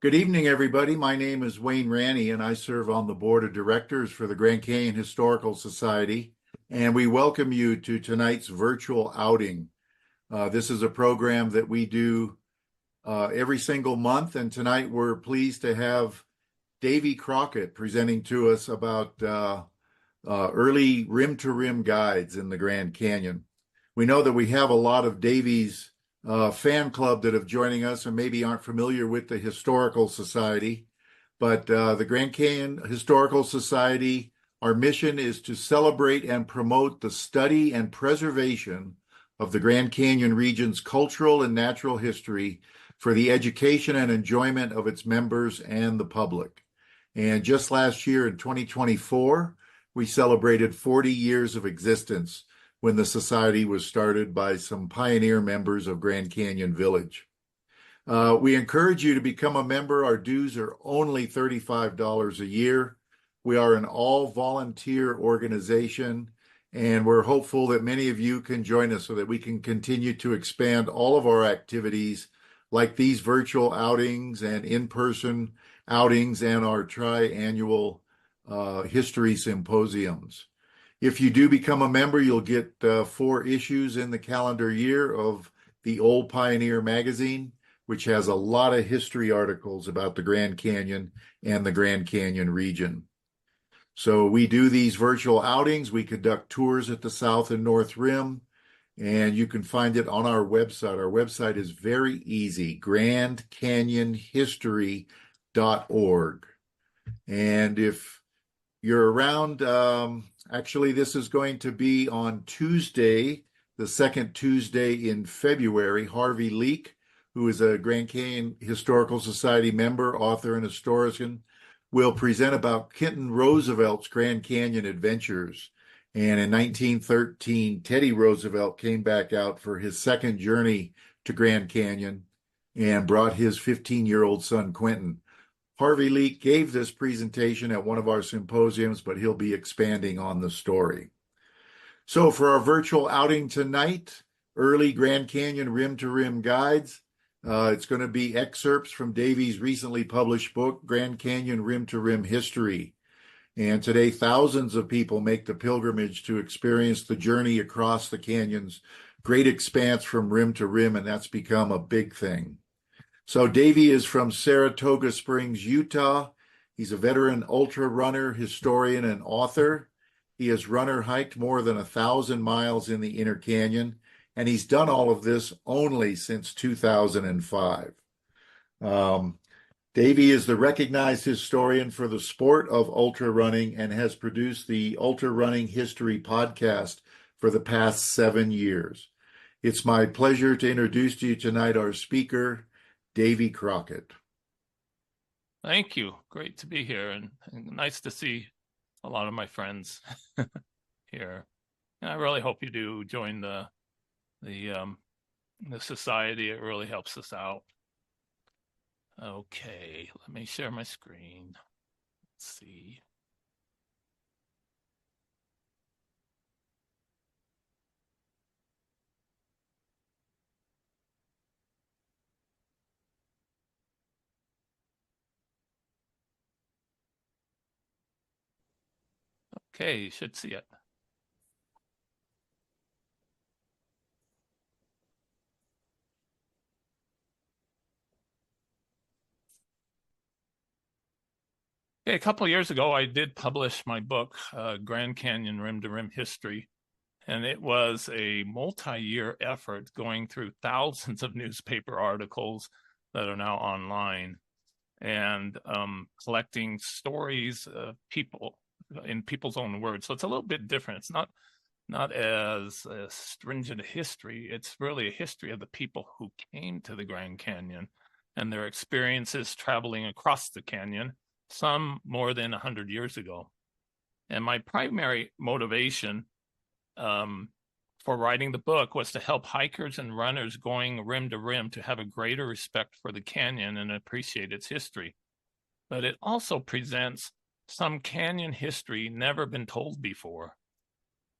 Good evening, everybody. My name is Wayne Ranney, and I serve on the board of directors for the Grand Canyon Historical Society. And we welcome you to tonight's virtual outing. This is a program that we do every single month, and tonight we're pleased to have Davy Crockett presenting to us about early rim-to-rim guides in the Grand Canyon. We know that we have a lot of Davy's fan club that have joining us and maybe aren't familiar with the Historical Society, but the Grand Canyon Historical Society, our mission is to celebrate and promote the study and preservation of the Grand Canyon region's cultural and natural history for the education and enjoyment of its members and the public. And just last year in 2024, we celebrated 40 years of existence when the society was started by some pioneer members of Grand Canyon Village. We encourage you to become a member. Our dues are only $35 a year. We are an all-volunteer organization, and we're hopeful that many of you can join us so that we can continue to expand all of our activities like these virtual outings and in-person outings and our tri-annual history symposiums. If you do become a member, you'll get 4 issues in the calendar year of the Old Pioneer magazine, which has a lot of history articles about the Grand Canyon and the Grand Canyon region. So we do these virtual outings. We conduct tours at the South and North Rim, and you can find it on our website. Our website is very easy, grandcanyonhistory.org. And if you're around, actually, this is going to be on Tuesday, the second Tuesday in February. Harvey Leak, who is a Grand Canyon Historical Society member, author, and historian, will present about Kenton Roosevelt's Grand Canyon adventures. And in 1913, Teddy Roosevelt came back out for his second journey to Grand Canyon and brought his 15-year-old son, Quentin. Harvey Leak gave this presentation at one of our symposiums, but he'll be expanding on the story. So for our virtual outing tonight, early Grand Canyon rim-to-rim guides, it's going to be excerpts from Davy's recently published book, Grand Canyon Rim-to-Rim History. And today, thousands of people make the pilgrimage to experience the journey across the canyon's great expanse from rim to rim, and that's become a big thing. So Davy is from Saratoga Springs, Utah. He's a veteran ultra runner, historian, and author. He has hiked more than 1,000 miles in the Inner Canyon, and he's done all of this only since 2005. Davy is the recognized historian for the sport of ultra running and has produced the Ultrarunning History podcast for the past 7 years. It's my pleasure to introduce to you tonight our speaker, Davy Crockett. Thank you. Great to be here, and nice to see a lot of my friends here. And I really hope you do join the society. It really helps us out. Okay, let me share my screen. Let's see. Okay, you should see it. Okay, a couple of years ago, I did publish my book, Grand Canyon Rim-to-Rim History, and it was a multi-year effort going through thousands of newspaper articles that are now online and collecting stories of people in people's own words. So it's a little bit different. It's not as stringent a history. It's really a history of the people who came to the Grand Canyon and their experiences traveling across the canyon, some more than 100 years ago. And my primary motivation for writing the book was to help hikers and runners going rim to rim to have a greater respect for the canyon and appreciate its history. But it also presents some canyon history never been told before.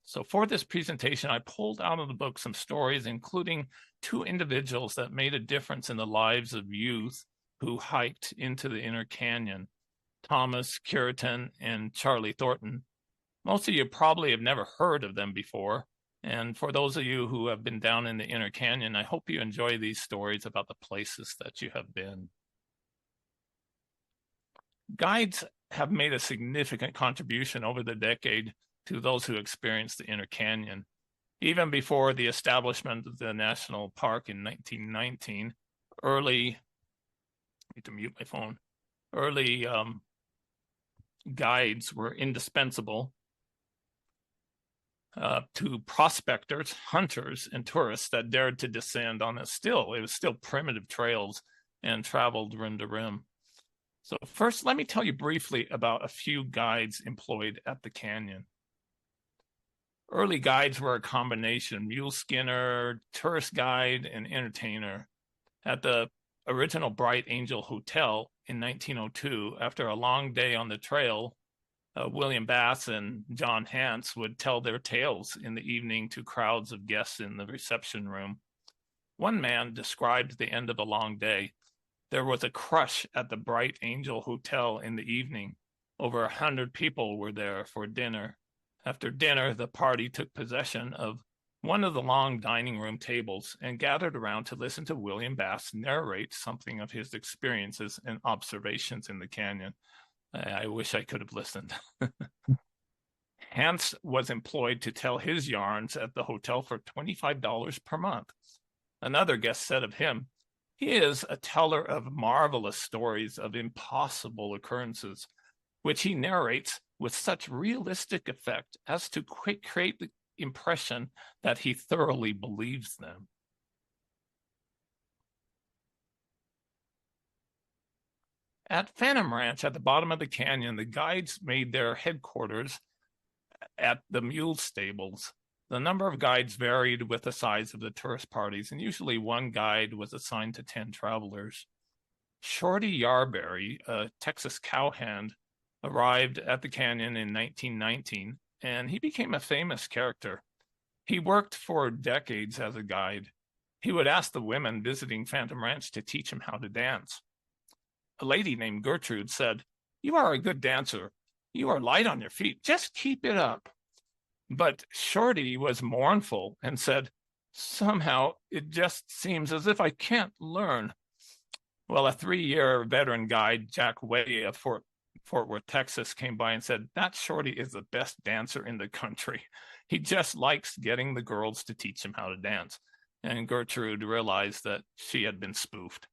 So for this presentation, I pulled out of the book some stories, including 2 individuals that made a difference in the lives of youth who hiked into the inner canyon: Thomas Curitan and Charlie Thornton. Most of you probably have never heard of them before. And for those of you who have been down in the inner canyon, I hope you enjoy these stories about the places that you have been. Guides have made a significant contribution over the decade to those who experience the inner canyon. Even before the establishment of the national park in 1919, early guides were indispensable to prospectors, hunters, and tourists that dared to descend on it was still primitive trails and traveled rim to rim. So first, let me tell you briefly about a few guides employed at the canyon. Early guides were a combination: mule skinner, tourist guide, and entertainer. At the original Bright Angel Hotel in 1902, after a long day on the trail, William Bass and John Hance would tell their tales in the evening to crowds of guests in the reception room. One man described the end of a long day. There was a crush at the Bright Angel Hotel in the evening. Over 100 people were there for dinner. After dinner, the party took possession of one of the long dining room tables and gathered around to listen to William Bass narrate something of his experiences and observations in the canyon. I wish I could have listened. Hance was employed to tell his yarns at the hotel for $25 per month. Another guest said of him, "He is a teller of marvelous stories of impossible occurrences, which he narrates with such realistic effect as to create the impression that he thoroughly believes them." At Phantom Ranch, at the bottom of the canyon, the guides made their headquarters at the mule stables. The number of guides varied with the size of the tourist parties, and usually one guide was assigned to 10 travelers. Shorty Yarberry, a Texas cowhand, arrived at the canyon in 1919, and he became a famous character. He worked for decades as a guide. He would ask the women visiting Phantom Ranch to teach him how to dance. A lady named Gertrude said, "You are a good dancer. You are light on your feet. Just keep it up." But Shorty was mournful and said, "Somehow it just seems as if I can't learn." Well, a 3-year veteran guide, Jack Way of Fort Worth, Texas, came by and said, "That Shorty is the best dancer in the country. He just likes getting the girls to teach him how to dance." And Gertrude realized that she had been spoofed.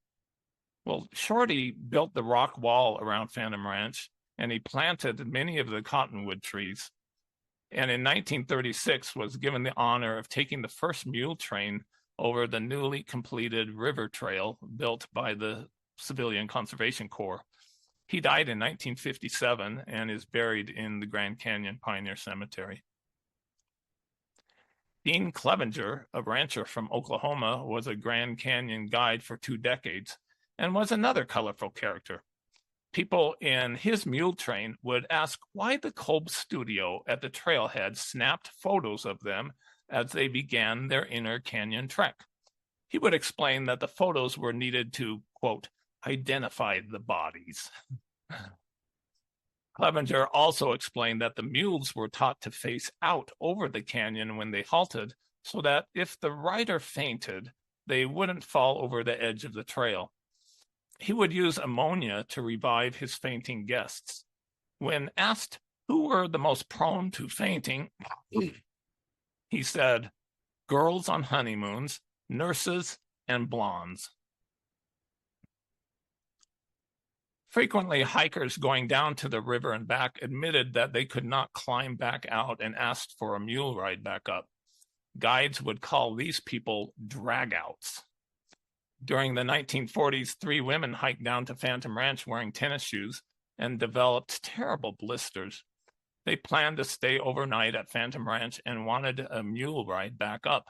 Well, Shorty built the rock wall around Phantom Ranch, and he planted many of the cottonwood trees. And in 1936 was given the honor of taking the first mule train over the newly completed river trail built by the Civilian Conservation Corps. He died in 1957 and is buried in the Grand Canyon Pioneer Cemetery. Dean Clevenger, a rancher from Oklahoma, was a Grand Canyon guide for 2 decades and was another colorful character. People in his mule train would ask why the Kolb studio at the trailhead snapped photos of them as they began their inner canyon trek. He would explain that the photos were needed to, quote, identify the bodies. Clevenger also explained that the mules were taught to face out over the canyon when they halted, so that if the rider fainted, they wouldn't fall over the edge of the trail. He would use ammonia to revive his fainting guests. When asked who were the most prone to fainting, he said, "Girls on honeymoons, nurses, and blondes." Frequently, hikers going down to the river and back admitted that they could not climb back out and asked for a mule ride back up. Guides would call these people dragouts. During the 1940s, 3 women hiked down to Phantom Ranch wearing tennis shoes and developed terrible blisters. They planned to stay overnight at Phantom Ranch and wanted a mule ride back up.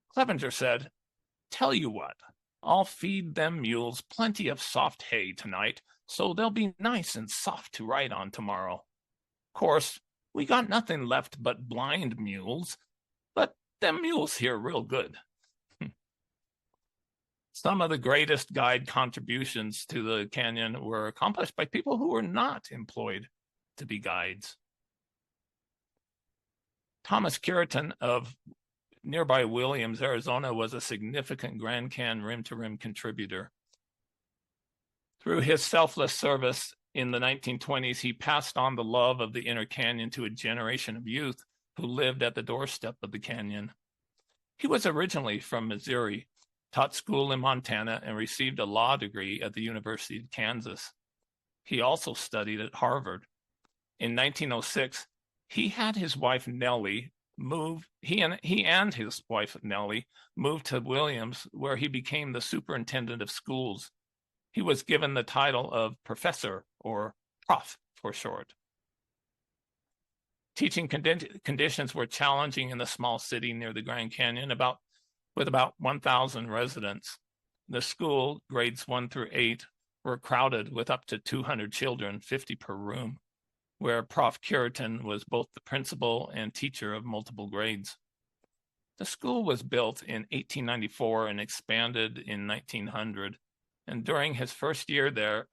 Clevenger said, "Tell you what, I'll feed them mules plenty of soft hay tonight, so they'll be nice and soft to ride on tomorrow. Of course, we got nothing left but blind mules, but them mules here real good." Some of the greatest guide contributions to the canyon were accomplished by people who were not employed to be guides. Thomas Curitan of nearby Williams, Arizona, was a significant Grand Canyon rim-to-rim contributor. Through his selfless service in the 1920s, he passed on the love of the inner canyon to a generation of youth who lived at the doorstep of the canyon. He was originally from Missouri, taught school in Montana, and received a law degree at the University of Kansas. He also studied at Harvard. In 1906, he and his wife Nellie moved to Williams, where he became the superintendent of schools. He was given the title of professor, or prof for short. Teaching conditions were challenging in the small city near the Grand Canyon, with about 1,000 residents. The school, grades 1 through 8, were crowded with up to 200 children, 50 per room, where Prof. Curitan was both the principal and teacher of multiple grades. The school was built in 1894 and expanded in 1900, and during his first year there,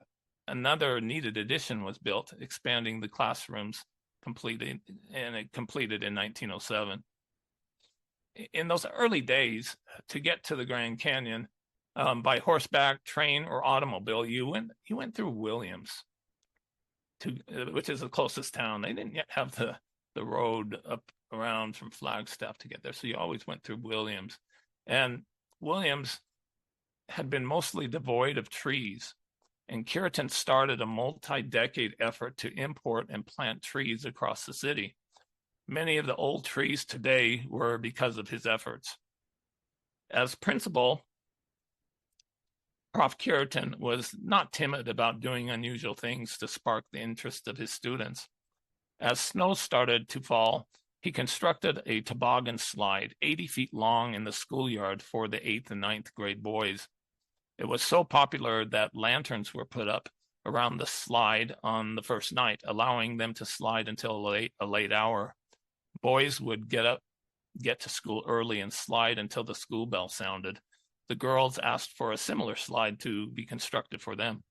another needed addition was built, expanding the classrooms, completed in 1907. In those early days, to get to the Grand Canyon by horseback, train, or automobile, you went through Williams, which is the closest town. They didn't yet have the road up around from Flagstaff to get there, so you always went through Williams. And Williams had been mostly devoid of trees, and Curitan started a multi-decade effort to import and plant trees across the city. Many of the old trees today were because of his efforts. As principal, Prof. Curitan was not timid about doing unusual things to spark the interest of his students. As snow started to fall, he constructed a toboggan slide 80 feet long in the schoolyard for the 8th and 9th grade boys. It was so popular that lanterns were put up around the slide on the first night, allowing them to slide until a late hour. Boys would get to school early and slide until the school bell sounded. The girls asked for a similar slide to be constructed for them.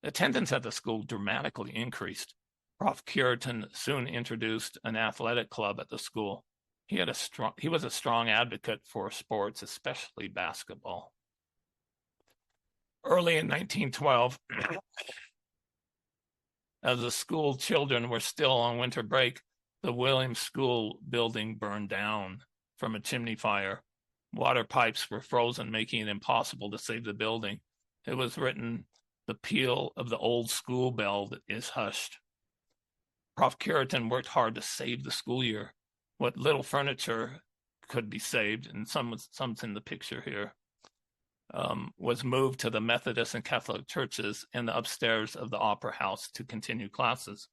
Attendance at the school dramatically increased. Prof. Curitan soon introduced an athletic club at the school. He was a strong advocate for sports, especially basketball. Early in 1912, as the school children were still on winter break, the Williams School building burned down from a chimney fire. Water pipes were frozen, making it impossible to save the building. It was written, "The peal of the old school bell is hushed." Prof. Curitan worked hard to save the school year. What little furniture could be saved, and some's in the picture here, was moved to the Methodist and Catholic churches and the upstairs of the Opera House to continue classes.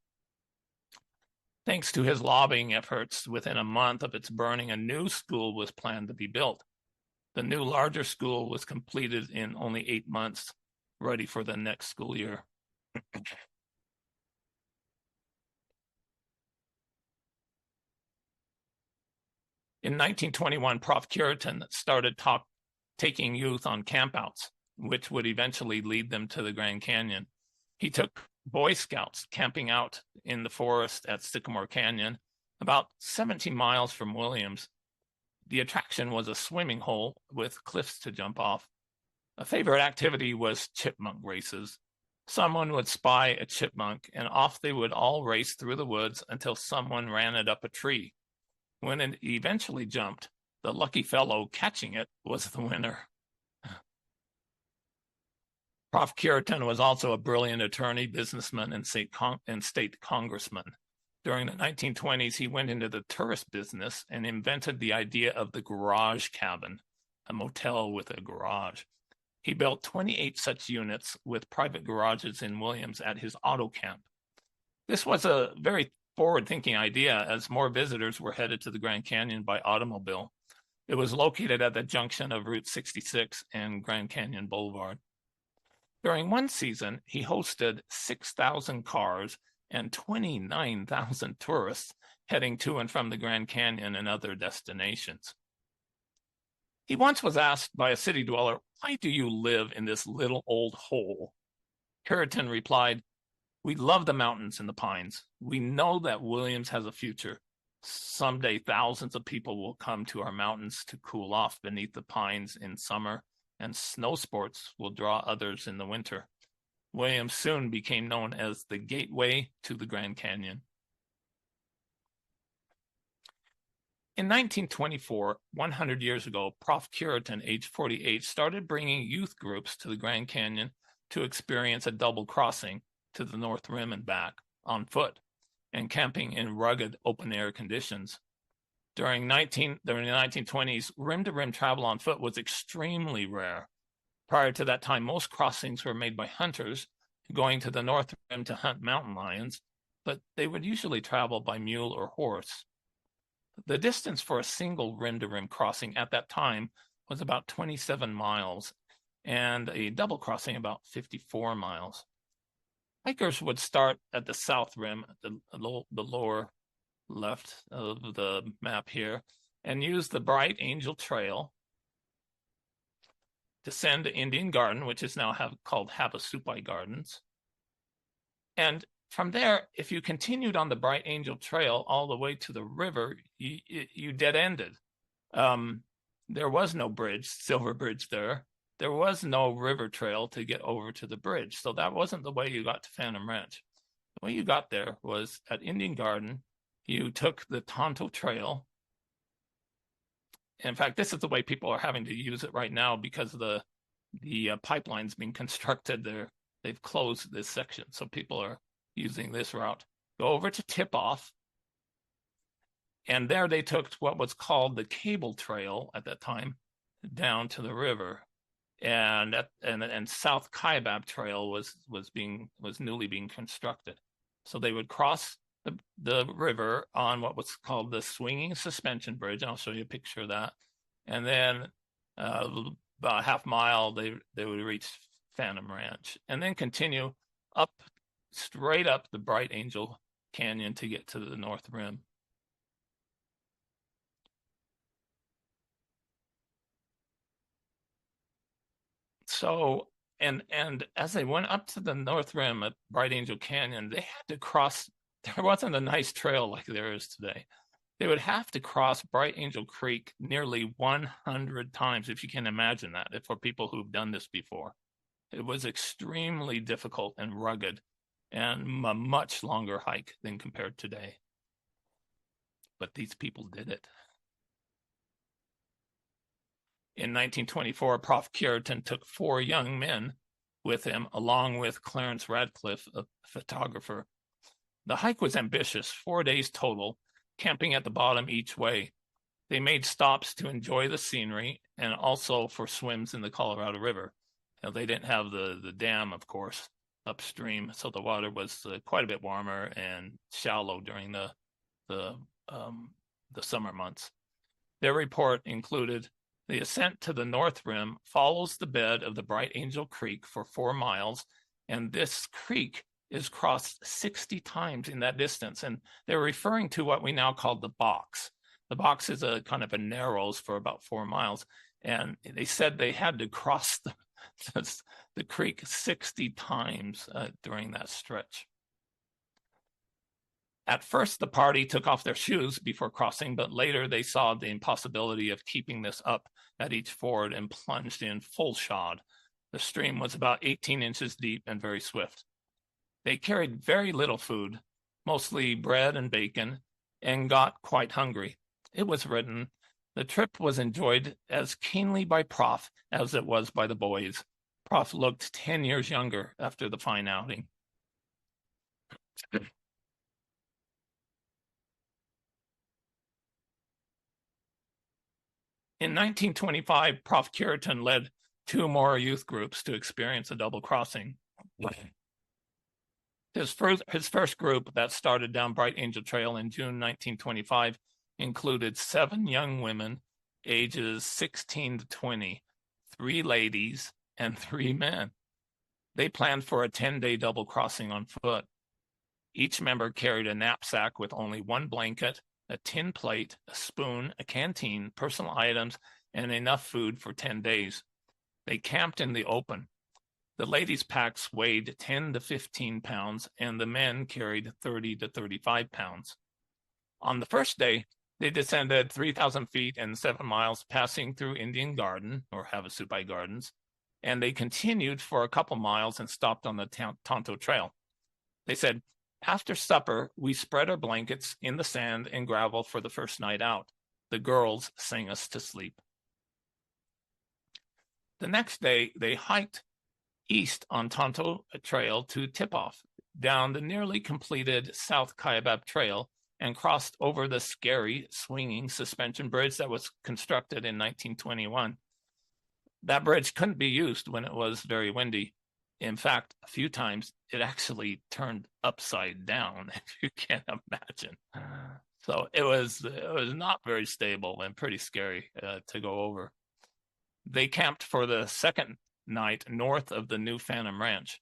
Thanks to his lobbying efforts, within a month of its burning, a new school was planned to be built. The new, larger school was completed in only 8 months, ready for the next school year. In 1921, Prof. Curitan started taking youth on campouts, which would eventually lead them to the Grand Canyon. He took Boy Scouts camping out in the forest at Sycamore Canyon, about 17 miles from Williams. The attraction was a swimming hole with cliffs to jump off. A favorite activity was chipmunk races. Someone would spy a chipmunk, and off they would all race through the woods until someone ran it up a tree. When it eventually jumped, the lucky fellow catching it was the winner. Prof. Curitan was also a brilliant attorney, businessman, and state congressman. During the 1920s, he went into the tourist business and invented the idea of the garage cabin, a motel with a garage. He built 28 such units with private garages in Williams at his auto camp. This was a very forward-thinking idea, as more visitors were headed to the Grand Canyon by automobile. It was located at the junction of Route 66 and Grand Canyon Boulevard. During one season, he hosted 6,000 cars and 29,000 tourists heading to and from the Grand Canyon and other destinations. He once was asked by a city dweller, "Why do you live in this little old hole?" Puritan replied, "We love the mountains and the pines. We know that Williams has a future. Someday thousands of people will come to our mountains to cool off beneath the pines in summer, and snow sports will draw others in the winter." Williams soon became known as the gateway to the Grand Canyon. In 1924, 100 years ago, Prof. Curitan, age 48, started bringing youth groups to the Grand Canyon to experience a double crossing to the North Rim and back on foot and camping in rugged open-air conditions. During the 1920s, rim-to-rim travel on foot was extremely rare. Prior to that time, most crossings were made by hunters going to the North Rim to hunt mountain lions, but they would usually travel by mule or horse. The distance for a single rim-to-rim crossing at that time was about 27 miles, and a double crossing about 54 miles. Hikers would start at the south rim, the lower left of the map here, and use the Bright Angel Trail, descend to Indian Garden, which is now called Havasupai Gardens. And from there, if you continued on the Bright Angel Trail all the way to the river, you dead-ended. There was no bridge, Silver Bridge there. There was no river trail to get over to the bridge. So that wasn't the way you got to Phantom Ranch. The way you got there was at Indian Garden. You took the Tonto Trail. In fact, this is the way people are having to use it right now because of the pipelines being constructed there. They've closed this section, so people are using this route. Go over to Tip-Off, and there they took what was called the Cable Trail at that time down to the river, and South Kaibab Trail was newly being constructed. So they would cross the river on what was called the Swinging Suspension Bridge. I'll show you a picture of that, and then about a half mile they would reach Phantom Ranch, and then continue up straight up the Bright Angel Canyon to get to the North Rim. So, and as they went up to the North Rim at Bright Angel Canyon, they had to cross. There wasn't a nice trail like there is today. They would have to cross Bright Angel Creek nearly 100 times, if you can imagine that, for people who've done this before. It was extremely difficult and rugged, and a much longer hike than compared today. But these people did it. In 1924, Prof. Curitan took 4 young men with him, along with Clarence Radcliffe, a photographer. The hike was ambitious, 4 days total, camping at the bottom each way. They made stops to enjoy the scenery and also for swims in the Colorado River. Now, they didn't have the dam, of course, upstream, so the water was quite a bit warmer and shallow during the summer months. Their report included: the ascent to the North Rim follows the bed of the Bright Angel Creek for 4 miles, and this creek is crossed 60 times in that distance. And they're referring to what we now call the box. The box is a kind of a narrows for about 4 miles, and they said they had to cross the creek 60 times during that stretch. At first, the party took off their shoes before crossing, but later they saw the impossibility of keeping this up at each ford and plunged in full shod. The stream was about 18 inches deep and very swift. They carried very little food, mostly bread and bacon, and got quite hungry. It was written, the trip was enjoyed as keenly by Prof as it was by the boys. Prof looked 10 years younger after the fine outing. In 1925, Prof. Curitan led 2 more youth groups to experience a double crossing. His first group that started down Bright Angel Trail in June 1925 included 7 young women, ages 16 to 20, 3 ladies, and 3 men. They planned for a 10-day double crossing on foot. Each member carried a knapsack with only 1 blanket, a tin plate, a spoon, a canteen, personal items, and enough food for 10 days. They camped in the open. The ladies' packs weighed 10 to 15 pounds, and the men carried 30 to 35 pounds. On the first day, they descended 3,000 feet and 7 miles, passing through Indian Garden, or Havasupai Gardens, and they continued for a couple miles and stopped on the Tonto Trail. They said, "After supper, we spread our blankets in the sand and gravel for the first night out. The girls sang us to sleep." The next day, they hiked east on Tonto Trail to Tip-Off, down the nearly completed South Kaibab Trail, and crossed over the scary swinging suspension bridge that was constructed in 1921. That bridge couldn't be used when it was very windy. In fact, a few times it actually turned upside down, if you can imagine. So it was not very stable and pretty scary to go over. They camped for the second night north of the New Phantom Ranch.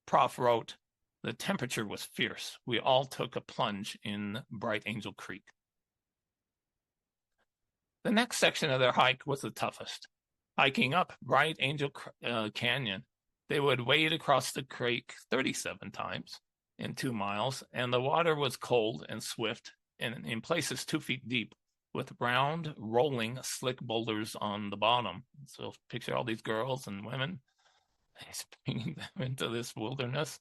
Prof wrote, "The temperature was fierce. We all took a plunge in Bright Angel Creek." The next section of their hike was the toughest. Hiking up Bright Angel Canyon, they would wade across the creek 37 times in 2 miles, and the water was cold and swift, and in places 2 feet deep, with round, rolling, slick boulders on the bottom. So picture all these girls and women bringing them into this wilderness,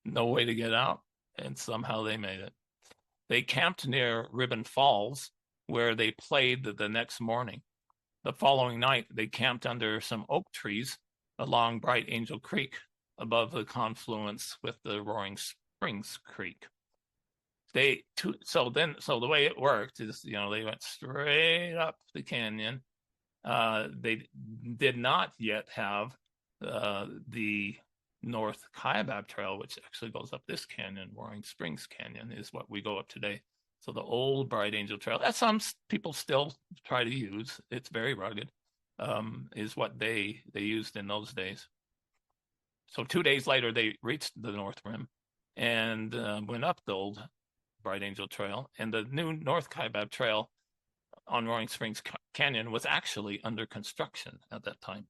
no way to get out, and somehow they made it. They camped near Ribbon Falls, where they played the next morning. The following night, they camped under some oak trees along Bright Angel Creek, above the confluence with the Roaring Springs Creek. So the way it worked is, they went straight up the canyon. They did not yet have the North Kaibab Trail, which actually goes up this canyon. Roaring Springs Canyon is what we go up today. So the old Bright Angel Trail, that some people still try to use, it's very rugged, is what they used in those days. So 2 days later, they reached the North Rim and went up the old Bright Angel Trail, and the new North Kaibab Trail on Roaring Springs Canyon was actually under construction at that time.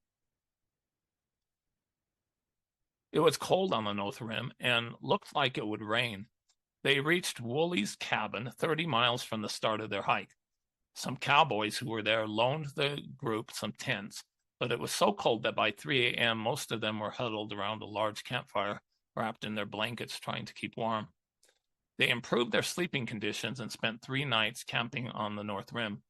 It was cold on the North Rim and looked like it would rain. They reached Woolley's cabin 30 miles from the start of their hike. Some cowboys who were there loaned the group some tents, but it was so cold that by 3 a.m., most of them were huddled around a large campfire, wrapped in their blankets, trying to keep warm. They improved their sleeping conditions and spent 3 nights camping on the North Rim.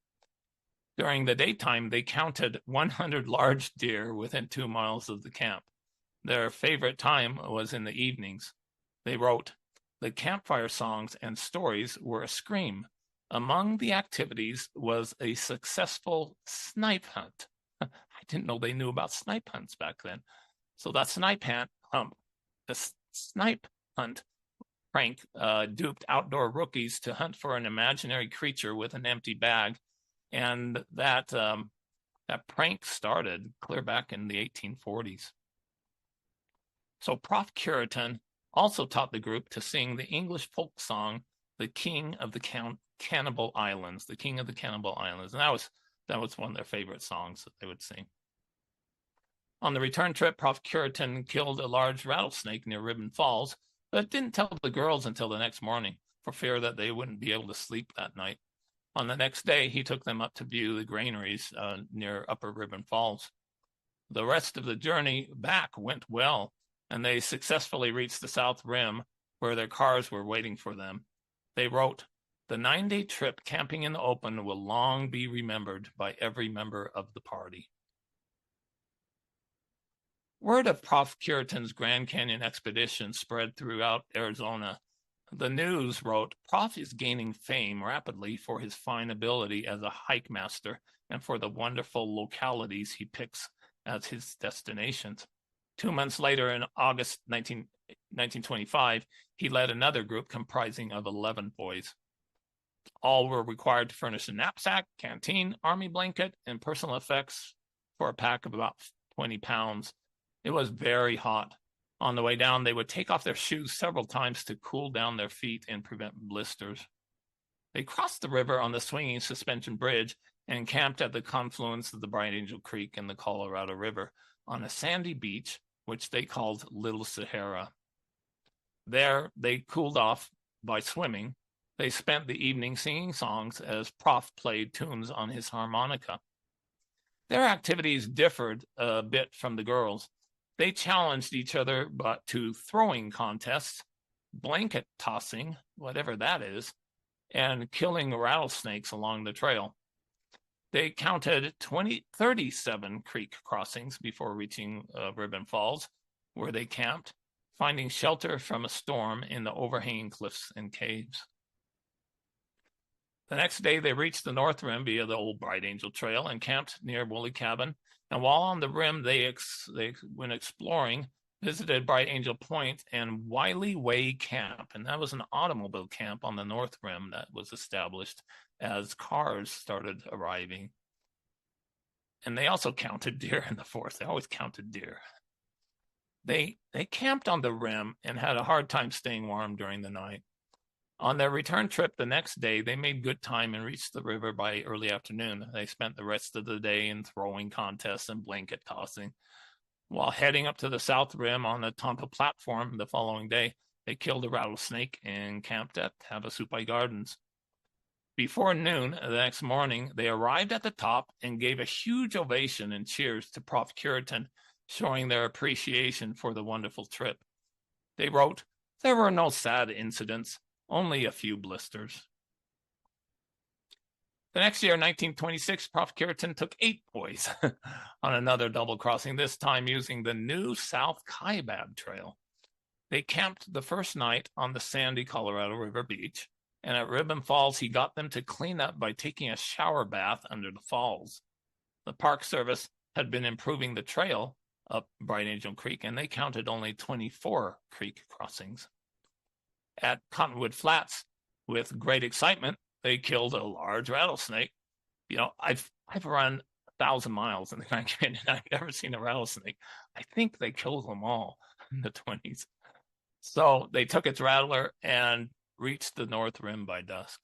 During the daytime, they counted 100 large deer within 2 miles of the camp. Their favorite time was in the evenings. They wrote, "The campfire songs and stories were a scream. Among the activities was a successful snipe hunt." I didn't know they knew about snipe hunts back then. So that snipe hunt prank duped outdoor rookies to hunt for an imaginary creature with an empty bag, and that prank started clear back in the 1840s. So Prof Curitan also taught the group to sing the English folk song, "The King of the Cannibal Islands," the King of the Cannibal Islands, and that was one of their favorite songs that they would sing. On the return trip, Prof Curitan killed a large rattlesnake near Ribbon Falls, but didn't tell the girls until the next morning, for fear that they wouldn't be able to sleep that night. On the next day, he took them up to view the granaries near Upper Ribbon Falls. The rest of the journey back went well, and they successfully reached the South Rim, where their cars were waiting for them. They wrote, "The 9-day trip camping in the open will long be remembered by every member of the party." Word of Prof Curitan's Grand Canyon expedition spread throughout Arizona. The News wrote, "Prof is gaining fame rapidly for his fine ability as a hike master and for the wonderful localities he picks as his destinations." 2 months later, in August 1925, he led another group comprising of 11 boys. All were required to furnish a knapsack, canteen, army blanket, and personal effects for a pack of about 20 pounds. It was very hot. On the way down, they would take off their shoes several times to cool down their feet and prevent blisters. They crossed the river on the swinging suspension bridge and camped at the confluence of the Bright Angel Creek and the Colorado River on a sandy beach, which they called Little Sahara. There, they cooled off by swimming. They spent the evening singing songs as Prof played tunes on his harmonica. Their activities differed a bit from the girls. They challenged each other but to throwing contests, blanket tossing, whatever that is, and killing rattlesnakes along the trail. They counted 37 creek crossings before reaching Ribbon Falls, where they camped, finding shelter from a storm in the overhanging cliffs and caves. The next day, they reached the North Rim via the old Bright Angel Trail and camped near Woolly Cabin. And while on the rim, they went exploring, visited Bright Angel Point and Wiley Way Camp. And that was an automobile camp on the North Rim that was established as cars started arriving. And they also counted deer in the forest. They always counted deer. They camped on the rim and had a hard time staying warm during the night. On their return trip the next day, they made good time and reached the river by early afternoon. They spent the rest of the day in throwing contests and blanket tossing. While heading up to the South Rim on the Tampa platform the following day, they killed a rattlesnake and camped at Havasupai Gardens. Before noon the next morning, they arrived at the top and gave a huge ovation and cheers to Prof. Curitan, showing their appreciation for the wonderful trip. They wrote, "There were no sad incidents, only a few blisters." The next year, 1926, Prof. Curitan took 8 boys on another double crossing, this time using the new South Kaibab Trail. They camped the first night on the sandy Colorado River beach, and at Ribbon Falls, he got them to clean up by taking a shower bath under the falls. The Park Service had been improving the trail up Bright Angel Creek, and they counted only 24 creek crossings. At Cottonwood Flats, with great excitement, they killed a large rattlesnake. You know, I've run 1,000 miles in the Grand Canyon. I've never seen a rattlesnake. I think they killed them all in the 20s. So they took its rattler and reached the North Rim by dusk.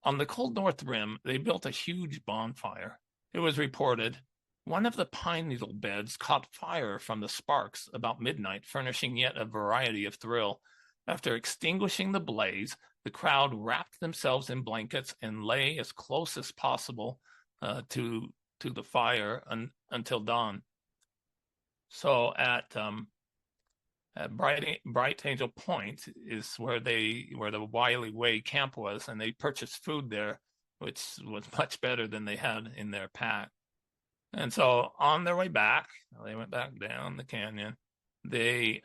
On the cold North Rim, they built a huge bonfire. It was reported one of the pine needle beds caught fire from the sparks about midnight, furnishing yet a variety of thrill. After extinguishing the blaze, the crowd wrapped themselves in blankets and lay as close as possible to the fire until dawn. So at Bright Angel Point is where the Wiley Way camp was, and they purchased food there, which was much better than they had in their pack. And so on their way back, they went back down the canyon. They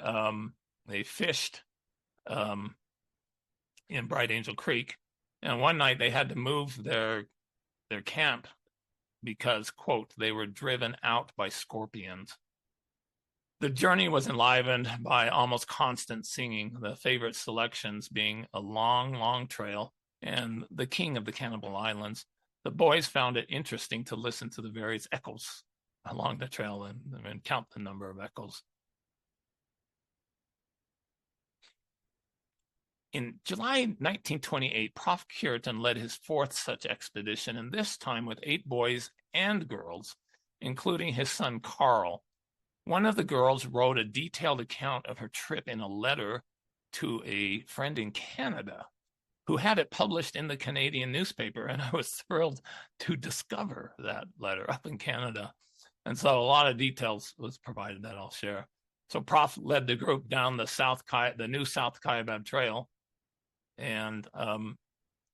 fished in Bright Angel Creek, and one night they had to move their camp because, quote, they were driven out by scorpions. The journey was enlivened by almost constant singing, the favorite selections being A Long, Long Trail and The King of the Cannibal Islands. The boys found it interesting to listen to the various echoes along the trail and count the number of echoes. In July 1928, Prof. Curitan led his 4th such expedition, and this time with 8 boys and girls, including his son Carl. One of the girls wrote a detailed account of her trip in a letter to a friend in Canada who had it published in the Canadian newspaper, and I was thrilled to discover that letter up in Canada. And so a lot of details was provided that I'll share. So Prof led the group down the new South Kaibab Trail, and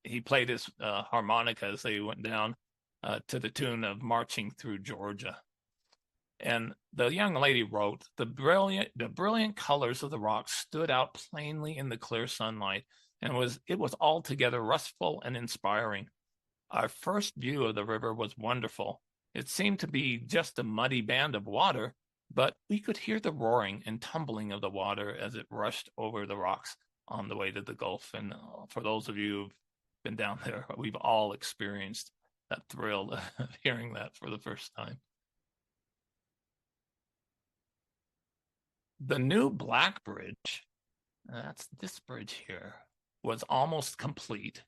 he played his harmonica as they went down to the tune of Marching Through Georgia. And the young lady wrote, the brilliant colors of the rocks stood out plainly in the clear sunlight, and it was altogether restful and inspiring. Our first view of the river was wonderful. It seemed to be just a muddy band of water, but we could hear the roaring and tumbling of the water as it rushed over the rocks on the way to the Gulf. And for those of you who've been down there, we've all experienced that thrill of hearing that for the first time. The new Black Bridge, that's this bridge here, was almost complete,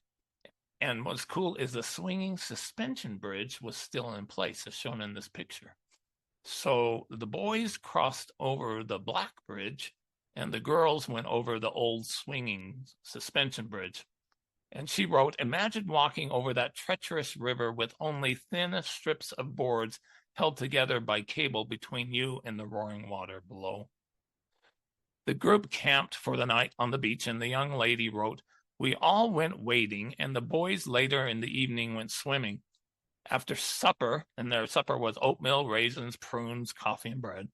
And what's cool is the swinging suspension bridge was still in place, as shown in this picture. So the boys crossed over the black bridge and the girls went over the old swinging suspension bridge. And she wrote, imagine walking over that treacherous river with only thin strips of boards held together by cable between you and the roaring water below. The group camped for the night on the beach, and the young lady wrote, we all went wading, and the boys later in the evening went swimming. After supper, and their supper was oatmeal, raisins, prunes, coffee, and bread,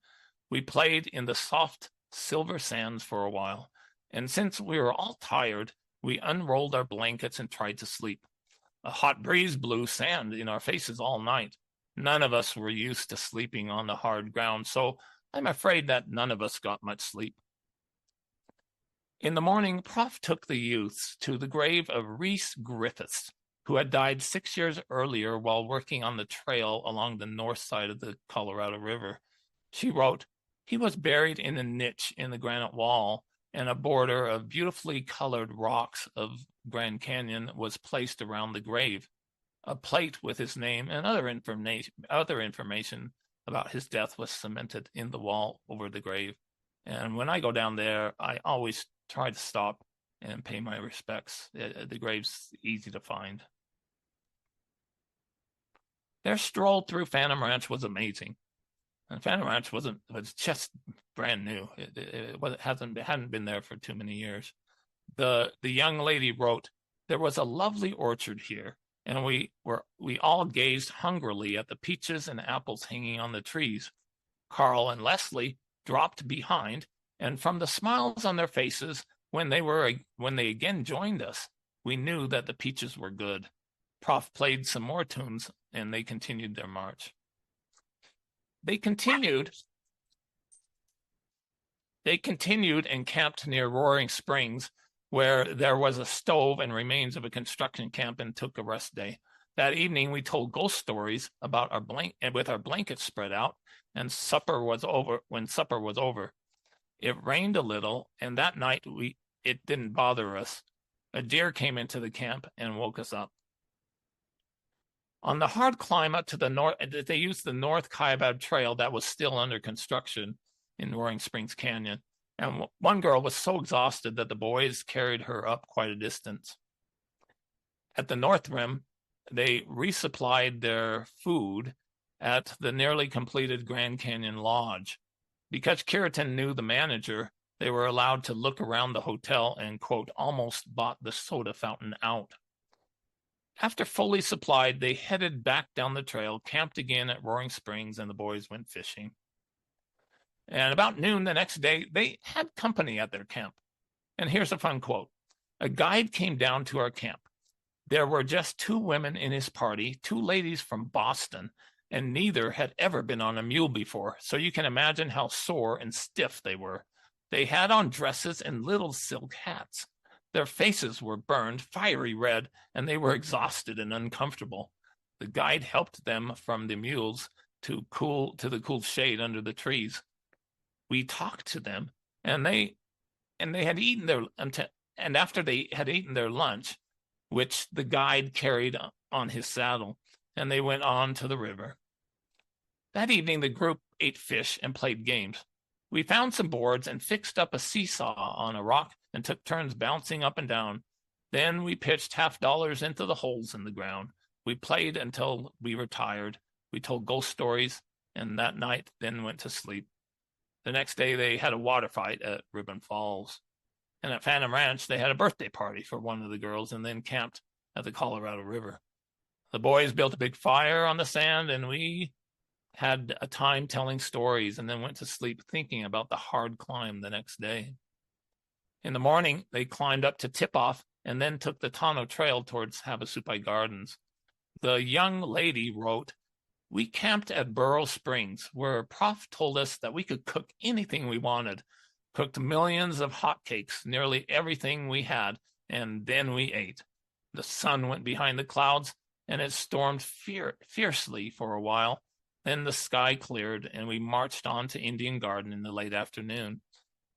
we played in the soft silver sands for a while. And since we were all tired, we unrolled our blankets and tried to sleep. A hot breeze blew sand in our faces all night. None of us were used to sleeping on the hard ground, so I'm afraid that none of us got much sleep. In the morning, Prof took the youths to the grave of Reese Griffiths, who had died 6 years earlier while working on the trail along the north side of the Colorado River. She wrote, he was buried in a niche in the granite wall, and a border of beautifully colored rocks of Grand Canyon was placed around the grave. A plate with his name and other information about his death was cemented in the wall over the grave. And when I go down there, I always try to stop and pay my respects. The grave's easy to find. Their stroll through Phantom Ranch was amazing. And Phantom Ranch was just brand new. It hadn't been there for too many years. The young lady wrote, there was a lovely orchard here, and we all gazed hungrily at the peaches and apples hanging on the trees. Carl and Leslie dropped behind, and from the smiles on their faces when they again joined us, we knew that the peaches were good. Prof played some more tunes, and they continued their march. They continued and camped near Roaring Springs, where there was a stove and remains of a construction camp, and took a rest day. That evening, we told ghost stories about with our blankets spread out, and supper was over. When supper was over, it rained a little, and that night it didn't bother us. A deer came into the camp and woke us up. On the hard climb up to the north, they used the North Kaibab Trail that was still under construction in Roaring Springs Canyon. And one girl was so exhausted that the boys carried her up quite a distance. At the North Rim, they resupplied their food at the nearly completed Grand Canyon Lodge. Because Keratin knew the manager, they were allowed to look around the hotel and, quote, almost bought the soda fountain out. After fully supplied, they headed back down the trail, camped again at Roaring Springs, and the boys went fishing. And about noon the next day, they had company at their camp. And here's a fun quote. A guide came down to our camp. There were just 2 women in his party, 2 ladies from Boston, and neither had ever been on a mule before, so you can imagine how sore and stiff they were. They had on dresses and little silk hats. Their faces were burned fiery red, and they were exhausted and uncomfortable. The guide helped them from the mules to the cool shade under the trees. We talked to them, and after they had eaten their lunch, which the guide carried on his saddle, and they went on to the river. That evening, the group ate fish and played games. We found some boards and fixed up a seesaw on a rock and took turns bouncing up and down. Then we pitched $50 into the holes in the ground. We played until we were tired. We told ghost stories, and that night then went to sleep. The next day, they had a water fight at Ribbon Falls. And at Phantom Ranch, they had a birthday party for one of the girls and then camped at the Colorado River. The boys built a big fire on the sand, and we had a time telling stories and then went to sleep thinking about the hard climb the next day. In the morning, they climbed up to Tip-Off and then took the Tano Trail towards Havasupai Gardens. The young lady wrote, we camped at Burrow Springs, where Prof told us that we could cook anything we wanted, cooked millions of hotcakes, nearly everything we had, and then we ate. The sun went behind the clouds, and it stormed fiercely for a while. Then the sky cleared, and we marched on to Indian Garden in the late afternoon.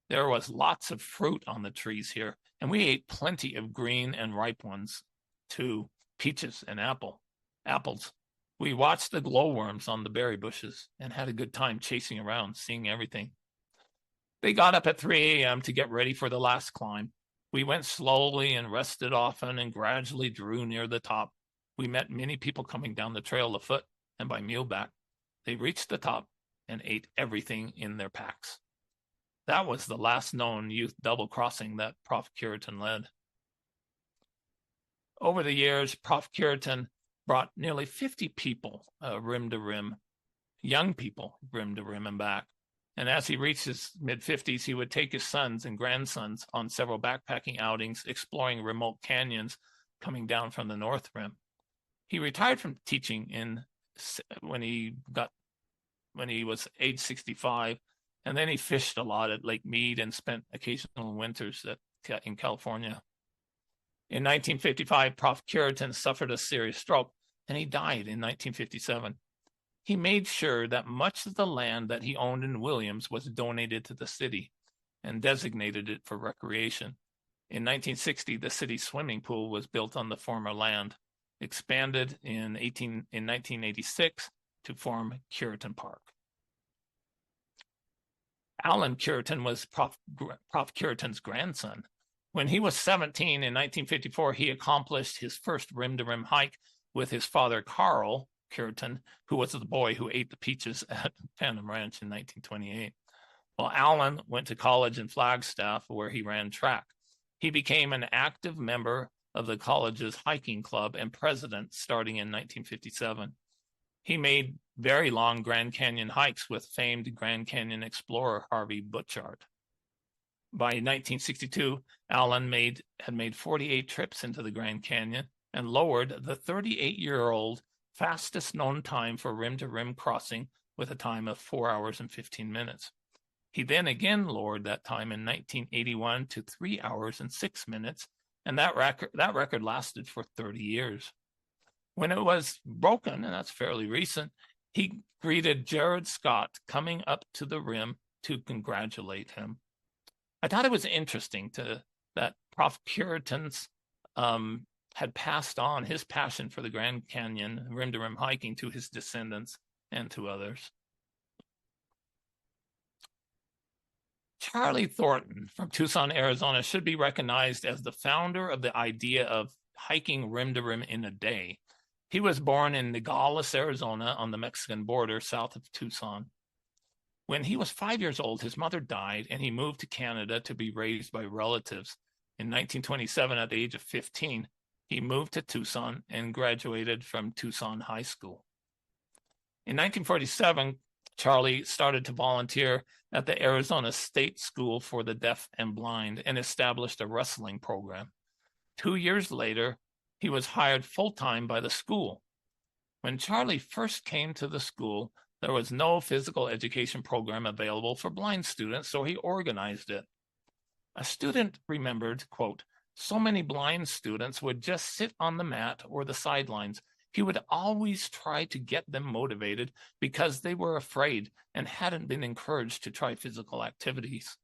There was lots of fruit on the trees here, and we ate plenty of green and ripe ones, too. peaches and apples. We watched the glowworms on the berry bushes and had a good time chasing around, seeing everything. They got up at 3 a.m. to get ready for the last climb. We went slowly and rested often and gradually drew near the top. We met many people coming down the trail afoot and by muleback. They reached the top and ate everything in their packs. That was the last known youth double crossing that Prof. Curitan led. Over the years, Prof. Curitan brought nearly 50 people rim to rim, young people rim to rim and back. And as he reached his mid-50s, he would take his sons and grandsons on several backpacking outings, exploring remote canyons coming down from the North Rim. He retired from teaching when he was age 65, and then he fished a lot at Lake Mead and spent occasional winters in California. In 1955, Prof. Curitan suffered a serious stroke, and he died in 1957. He made sure that much of the land that he owned in Williams was donated to the city and designated it for recreation. In 1960, the city's swimming pool was built on the former land, expanded in 1986 to form Curitan Park. Alan Curitan was Prof. Curitan's grandson. When he was 17 in 1954, he accomplished his first rim-to-rim hike with his father, Carl Curitan, who was the boy who ate the peaches at Phantom Ranch in 1928. Well, Alan went to college in Flagstaff, where he ran track. He became an active member of the college's hiking club and president starting in 1957. He made very long Grand Canyon hikes with famed Grand Canyon explorer Harvey Butchart. By 1962, Alan had made 48 trips into the Grand Canyon and lowered the 38-year-old fastest known time for rim-to-rim crossing with a time of 4 hours and 15 minutes. He then again lowered that time in 1981 to 3 hours and 6 minutes, and that record lasted for 30 years. When it was broken, and that's fairly recent, he greeted Jared Scott coming up to the rim to congratulate him. I thought it was interesting that Prof. Curitan's had passed on his passion for the Grand Canyon rim-to-rim hiking to his descendants and to others. Charlie Thornton from Tucson, Arizona should be recognized as the founder of the idea of hiking rim-to-rim in a day. He was born in Nogales, Arizona, on the Mexican border south of Tucson. When he was 5 years old, his mother died, and he moved to Canada to be raised by relatives. In 1927, at the age of 15, he moved to Tucson and graduated from Tucson High School. In 1947, Charlie started to volunteer at the Arizona State School for the Deaf and Blind and established a wrestling program. 2 years later, he was hired full-time by the school. When Charlie first came to the school, there was no physical education program available for blind students, so he organized it. A student remembered, quote, "So many blind students would just sit on the mat or the sidelines. He would always try to get them motivated because they were afraid and hadn't been encouraged to try physical activities."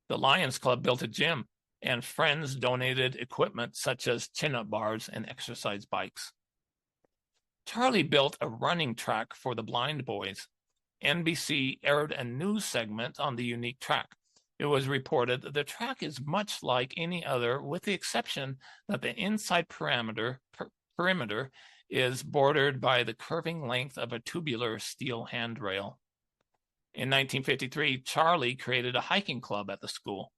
The Lions Club built a gym, and friends donated equipment such as chin-up bars and exercise bikes. Charlie built a running track for the blind boys. NBC aired a news segment on the unique track. It was reported that the track is much like any other, with the exception that the inside perimeter is bordered by the curving length of a tubular steel handrail. In 1953, Charlie created a hiking club at the school.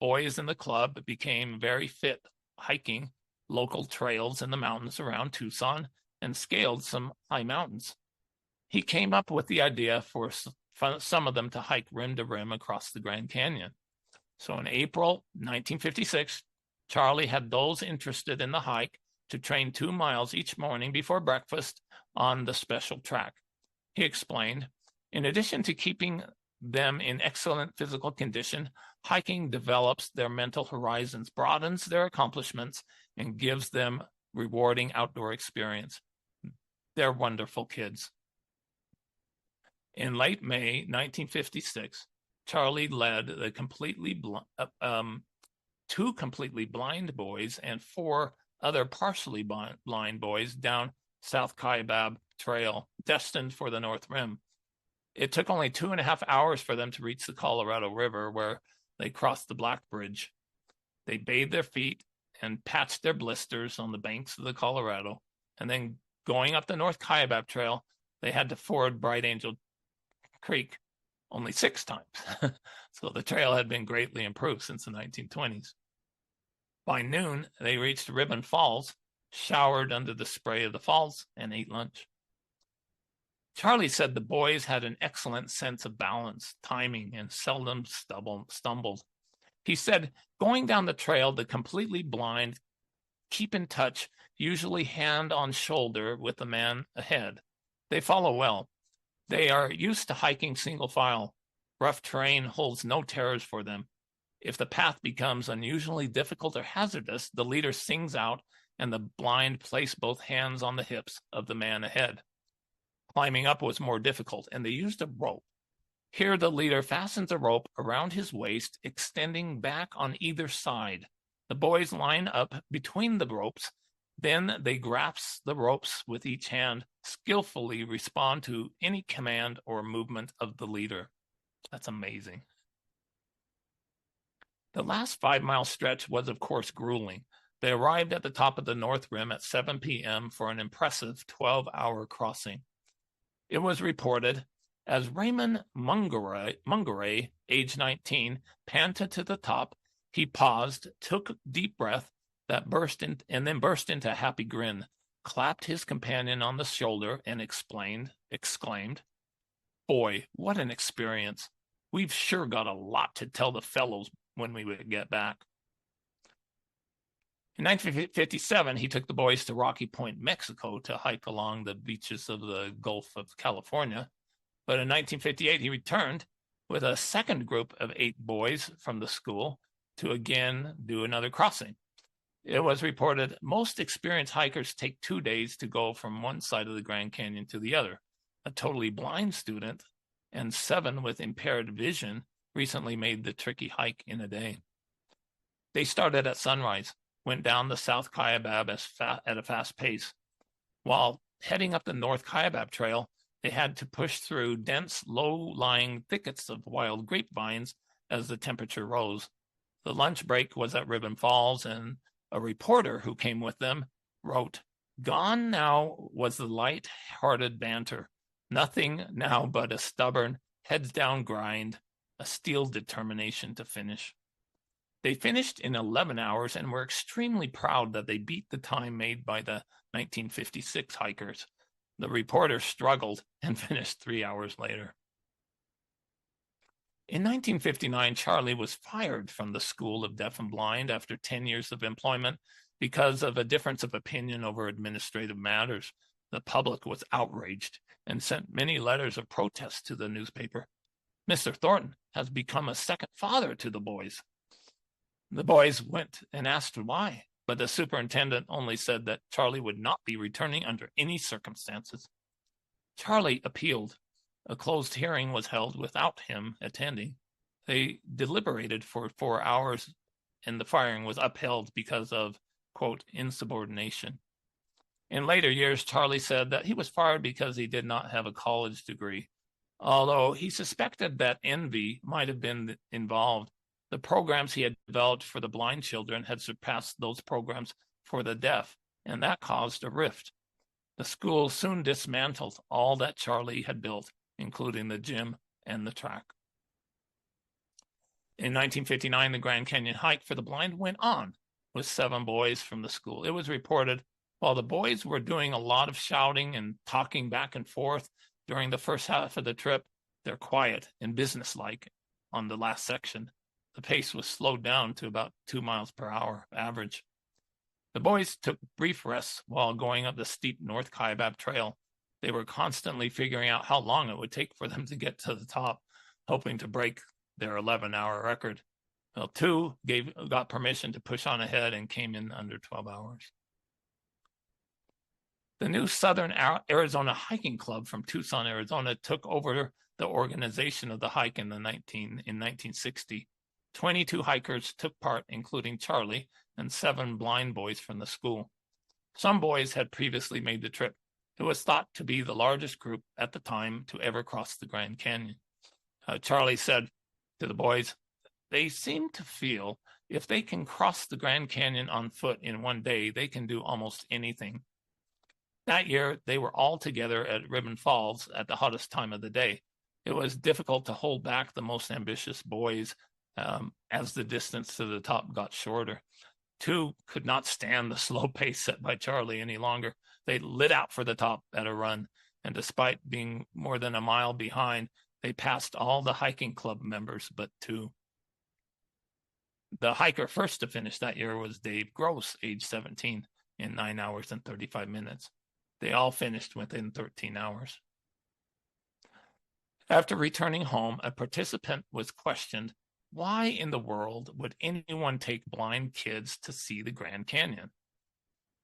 Boys in the club became very fit, hiking local trails in the mountains around Tucson and scaled some high mountains. He came up with the idea for some of them to hike rim to rim across the Grand Canyon. So in April 1956, Charlie had those interested in the hike to train 2 miles each morning before breakfast on the special track. He explained, "In addition to keeping them in excellent physical condition, hiking develops their mental horizons, broadens their accomplishments, and gives them rewarding outdoor experience. They're wonderful kids." In late May 1956, Charlie led the 2 completely blind boys and 4 other partially blind boys down South Kaibab Trail, destined for the North Rim. It took only 2.5 hours for them to reach the Colorado River, where they crossed the Black Bridge. They bathed their feet and patched their blisters on the banks of the Colorado, and then going up the North Kaibab Trail, they had to ford Bright Angel Creek only 6 times. So the trail had been greatly improved since the 1920s. By noon, they reached Ribbon Falls, showered under the spray of the falls, and ate lunch. Charlie said the boys had an excellent sense of balance, timing, and seldom stumbled. He said, going down the trail, the completely blind keep in touch, usually hand on shoulder with the man ahead. They follow well. They are used to hiking single file. Rough terrain holds no terrors for them. If the path becomes unusually difficult or hazardous, the leader sings out and the blind place both hands on the hips of the man ahead. Climbing up was more difficult, and they used a rope. Here the leader fastens a rope around his waist, extending back on either side. The boys line up between the ropes. Then they grasp the ropes with each hand, skillfully respond to any command or movement of the leader. That's amazing. The last 5-mile stretch was, of course, grueling. They arrived at the top of the North Rim at 7 p.m. for an impressive 12-hour crossing. It was reported as Raymond Mungeray, age 19, panted to the top. He paused, took a deep breath, and then burst into a happy grin, clapped his companion on the shoulder, and exclaimed, "Boy, what an experience. We've sure got a lot to tell the fellows when we get back." In 1957, he took the boys to Rocky Point, Mexico, to hike along the beaches of the Gulf of California. But in 1958, he returned with a second group of 8 boys from the school to again do another crossing. It was reported most experienced hikers take 2 days to go from one side of the Grand Canyon to the other. A totally blind student and 7 with impaired vision recently made the tricky hike in a day. They started at sunrise, went down the South Kaibab at a fast pace. While heading up the North Kaibab Trail, they had to push through dense, low-lying thickets of wild grapevines as the temperature rose. The lunch break was at Ribbon Falls, and a reporter who came with them wrote, "Gone now was the light-hearted banter. Nothing now but a stubborn, heads-down grind, a steel determination to finish." They finished in 11 hours and were extremely proud that they beat the time made by the 1956 hikers. The reporter struggled and finished 3 hours later. In 1959, Charlie was fired from the School of Deaf and Blind after 10 years of employment because of a difference of opinion over administrative matters. The public was outraged and sent many letters of protest to the newspaper. Mr. Thornton has become a second father to the boys. The boys went and asked why, but the superintendent only said that Charlie would not be returning under any circumstances. Charlie appealed. A closed hearing was held without him attending. They deliberated for 4 hours, and the firing was upheld because of, quote, insubordination. In later years, Charlie said that he was fired because he did not have a college degree. Although he suspected that envy might have been involved, the programs he had developed for the blind children had surpassed those programs for the deaf, and that caused a rift. The school soon dismantled all that Charlie had built, including the gym and the track. In 1959, the Grand Canyon hike for the blind went on with 7 boys from the school. It was reported while the boys were doing a lot of shouting and talking back and forth during the first half of the trip, they're quiet and businesslike on the last section. The pace was slowed down to about 2 miles per hour average. The boys took brief rests while going up the steep North Kaibab Trail. They were constantly figuring out how long it would take for them to get to the top, hoping to break their 11-hour record. Well, 2 got permission to push on ahead and came in under 12 hours. The new Southern Arizona Hiking Club from Tucson, Arizona, took over the organization of the hike in 1960. 22 hikers took part, including Charlie and 7 blind boys from the school. Some boys had previously made the trip. It was thought to be the largest group at the time to ever cross the Grand Canyon. Charlie said to the boys, "They seem to feel if they can cross the Grand Canyon on foot in one day, they can do almost anything." That year, they were all together at Ribbon Falls at the hottest time of the day. It was difficult to hold back the most ambitious boys as the distance to the top got shorter. 2 could not stand the slow pace set by Charlie any longer. They lit out for the top at a run, and despite being more than a mile behind, they passed all the hiking club members but 2. The hiker first to finish that year was Dave Gross, age 17, in 9 hours and 35 minutes. They all finished within 13 hours. After returning home, a participant was questioned, why in the world would anyone take blind kids to see the Grand Canyon?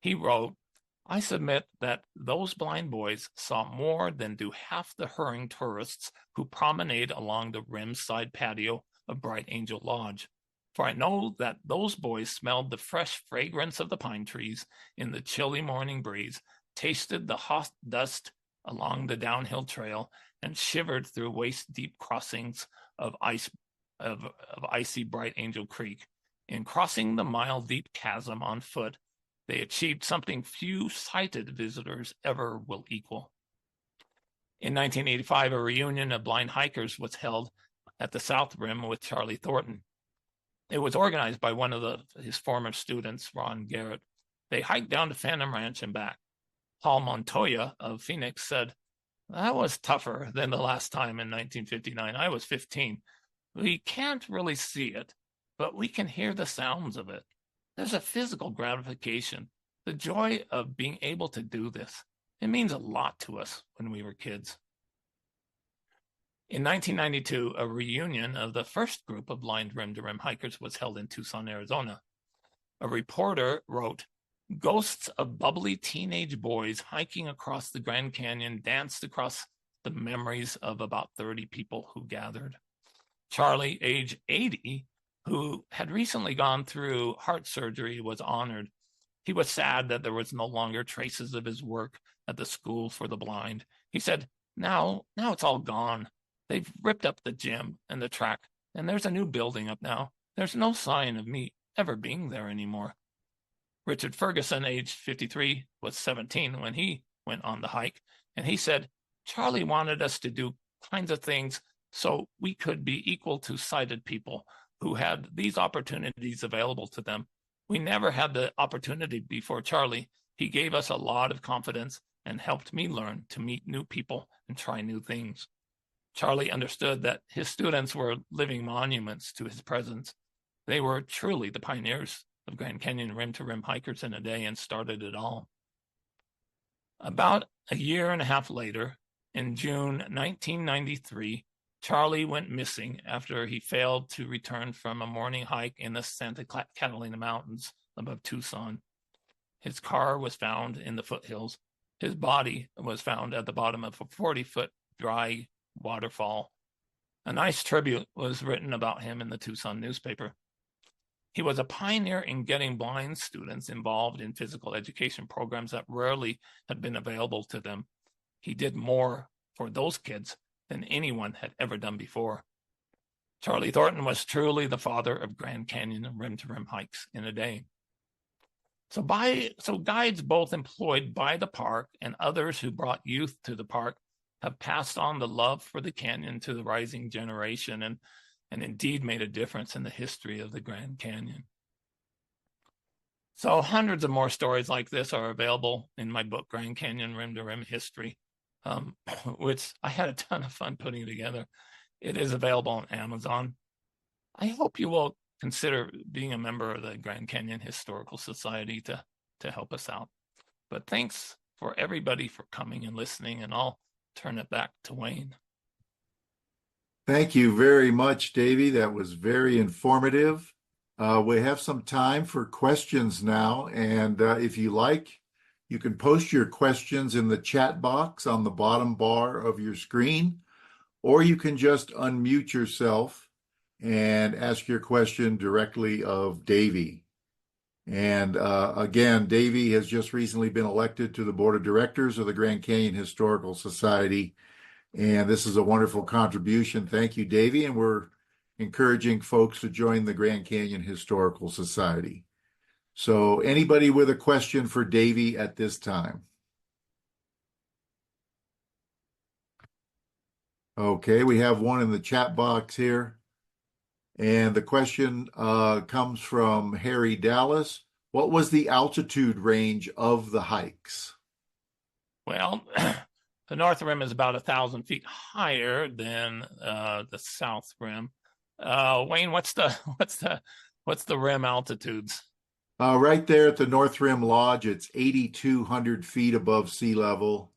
He wrote, "I submit that those blind boys saw more than do half the hurrying tourists who promenade along the rim side patio of Bright Angel Lodge. For I know that those boys smelled the fresh fragrance of the pine trees in the chilly morning breeze, tasted the hot dust along the downhill trail, and shivered through waist-deep crossings of icy Bright Angel Creek. In crossing the mile-deep chasm on foot, they achieved something few sighted visitors ever will equal." In 1985, a reunion of blind hikers was held at the South Rim with Charlie Thornton. It was organized by one of his former students, Ron Garrett. They hiked down to Phantom Ranch and back. Paul Montoya of Phoenix said, "That was tougher than the last time in 1959. I was 15. We can't really see it, but we can hear the sounds of it. There's a physical gratification, the joy of being able to do this. It means a lot to us when we were kids." In 1992, a reunion of the first group of blind rim-to-rim hikers was held in Tucson, Arizona. A reporter wrote, "Ghosts of bubbly teenage boys hiking across the Grand Canyon danced across the memories of about 30 people who gathered. Charlie, age 80, who had recently gone through heart surgery, was honored. He was sad that there was no longer traces of his work at the School for the Blind. He said, now it's all gone. They've ripped up the gym and the track, and there's a new building up now. There's no sign of me ever being there anymore." Richard Ferguson, age 53, was 17 when he went on the hike, and he said, "Charlie wanted us to do kinds of things so we could be equal to sighted people who had these opportunities available to them. We never had the opportunity before Charlie. He gave us a lot of confidence and helped me learn to meet new people and try new things." Charlie understood that his students were living monuments to his presence. They were truly the pioneers of Grand Canyon rim-to-rim hikers in a day and started it all. About a year and a half later, in June 1993, Charlie went missing after he failed to return from a morning hike in the Santa Catalina Mountains above Tucson. His car was found in the foothills. His body was found at the bottom of a 40-foot dry waterfall. A nice tribute was written about him in the Tucson newspaper. He was a pioneer in getting blind students involved in physical education programs that rarely had been available to them. He did more for those kids than anyone had ever done before. Charlie Thornton was truly the father of Grand Canyon rim-to-rim hikes in a day. So guides both employed by the park and others who brought youth to the park have passed on the love for the canyon to the rising generation and indeed made a difference in the history of the Grand Canyon. So hundreds of more stories like this are available in my book, Grand Canyon Rim-to-Rim History, which I had a ton of fun putting together. It is available on Amazon. I hope you will consider being a member of the Grand Canyon Historical Society to help us out. But thanks for everybody for coming and listening, and I'll turn it back to Wayne. Thank you very much, Davy. That was very informative. We have some time for questions now, and if you like, you can post your questions in the chat box on the bottom bar of your screen, or you can just unmute yourself and ask your question directly of Davy. And again, Davy has just recently been elected to the board of directors of the Grand Canyon Historical Society. And this is a wonderful contribution. Thank you, Davy. And we're encouraging folks to join the Grand Canyon Historical Society. So anybody with a question for Davy at this time? Okay, we have one in the chat box here. And the question comes from Harry Dallas. What was the altitude range of the hikes? Well, the North Rim is about 1,000 feet higher than the South Rim. Wayne, what's the rim altitudes? Right there at the North Rim Lodge, it's 8,200 feet above sea level.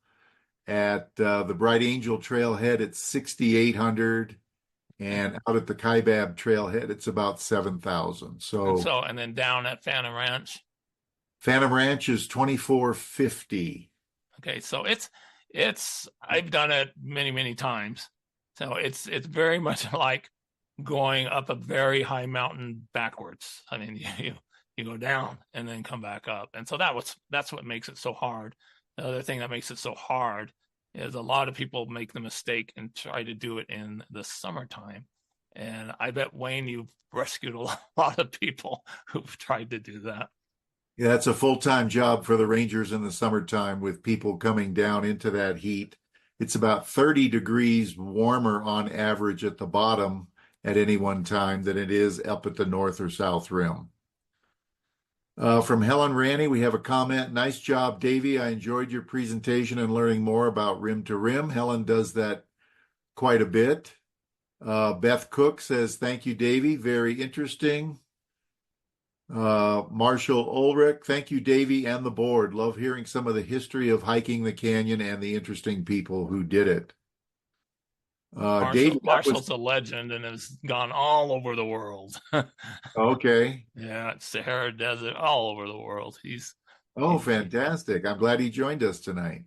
At the Bright Angel Trailhead, it's 6,800. And out at the Kaibab Trailhead, it's about 7,000. And then down at Phantom Ranch? Phantom Ranch is 2,450. Okay, so I've done it many, many times. So it's very much like going up a very high mountain backwards. I mean, you go down and then come back up. And so that's what makes it so hard. The other thing that makes it so hard is a lot of people make the mistake and try to do it in the summertime. And I bet, Wayne, you've rescued a lot of people who've tried to do that. Yeah, that's a full-time job for the Rangers in the summertime with people coming down into that heat. It's about 30 degrees warmer on average at the bottom at any one time than it is up at the North or South Rim. From Helen Ranny, we have a comment. Nice job, Davy. I enjoyed your presentation and learning more about rim to rim. Helen does that quite a bit. Beth Cook says, thank you, Davy. Very interesting. Marshall Ulrich, thank you, Davy and the board. Love hearing some of the history of hiking the canyon and the interesting people who did it. Marshall's a legend and has gone all over the world. Okay. Yeah, Sahara Desert, all over the world. He's fantastic. I'm glad he joined us tonight.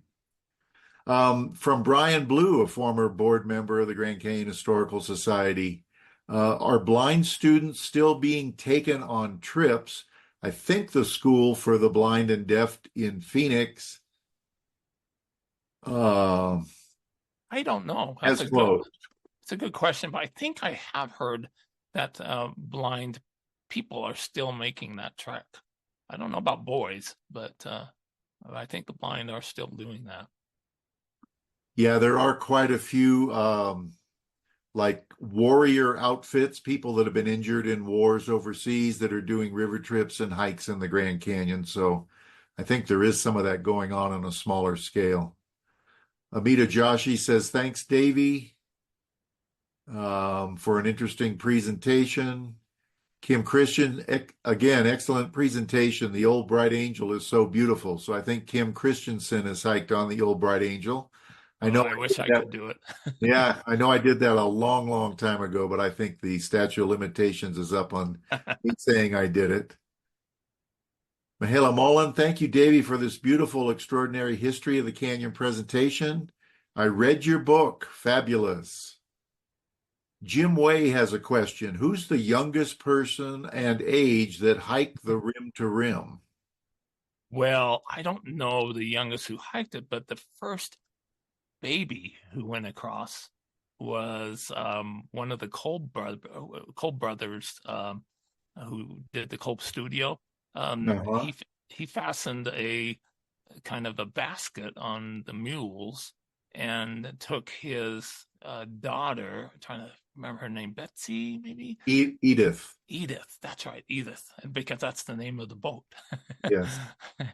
From Brian Blue, a former board member of the Grand Canyon Historical Society. Are blind students still being taken on trips? I think the School for the Blind and Deaf in Phoenix I don't know. It's a good question, but I think I have heard that blind people are still making that trek. I don't know about boys, but I think the blind are still doing that. Yeah, there are quite a few like warrior outfits, people that have been injured in wars overseas that are doing river trips and hikes in the Grand Canyon. So I think there is some of that going on a smaller scale. Amita Joshi says, thanks, Davy, for an interesting presentation. Kim Christian, again, excellent presentation. The Old Bright Angel is so beautiful. So I think Kim Christensen has hiked on the Old Bright Angel. I wish I could do it. Yeah, I know I did that a long, long time ago, but I think the statute of limitations is up on me saying I did it. Mahela Mullen, thank you, Davy, for this beautiful, extraordinary history of the canyon presentation. I read your book. Fabulous. Jim Way has a question. Who's the youngest person and age that hiked the rim to rim? Well, I don't know the youngest who hiked it, but the first baby who went across was one of the Kolb brothers who did the Kolb studio. He fastened a kind of a basket on the mules and took his daughter, I'm trying to remember her name, Betsy, maybe? Edith. Edith, that's right, Edith, because that's the name of the boat. Yes.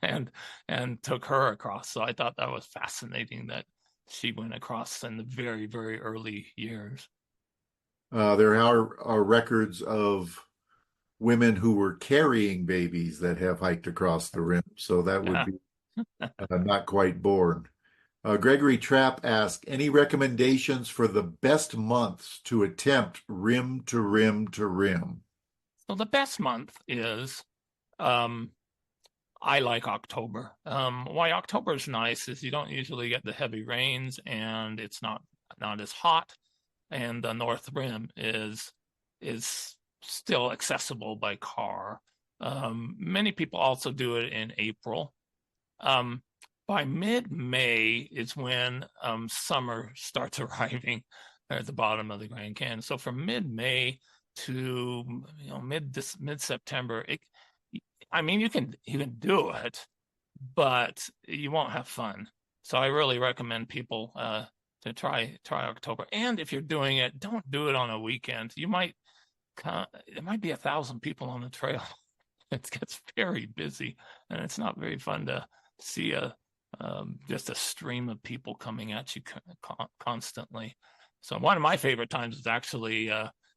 and took her across. So I thought that was fascinating that she went across in the very, very early years. There are records of women who were carrying babies that have hiked across the rim, so that would be not quite born. Gregory Trapp asked, any recommendations for the best months to attempt rim to rim to rim? So the best month is, I like October. Why October is nice is you don't usually get the heavy rains and it's not as hot. And the North Rim is is still accessible by car. Many people also do it in April. Um, by mid-May is when summer starts arriving at the bottom of the Grand Canyon. So from mid-May to mid-September, I mean you can do it, but you won't have fun. So I really recommend people to try October. And if you're doing it, don't do it on a weekend. It might be 1,000 people on the trail. It gets very busy, and it's not very fun to see just a stream of people coming at you constantly. So one of my favorite times is actually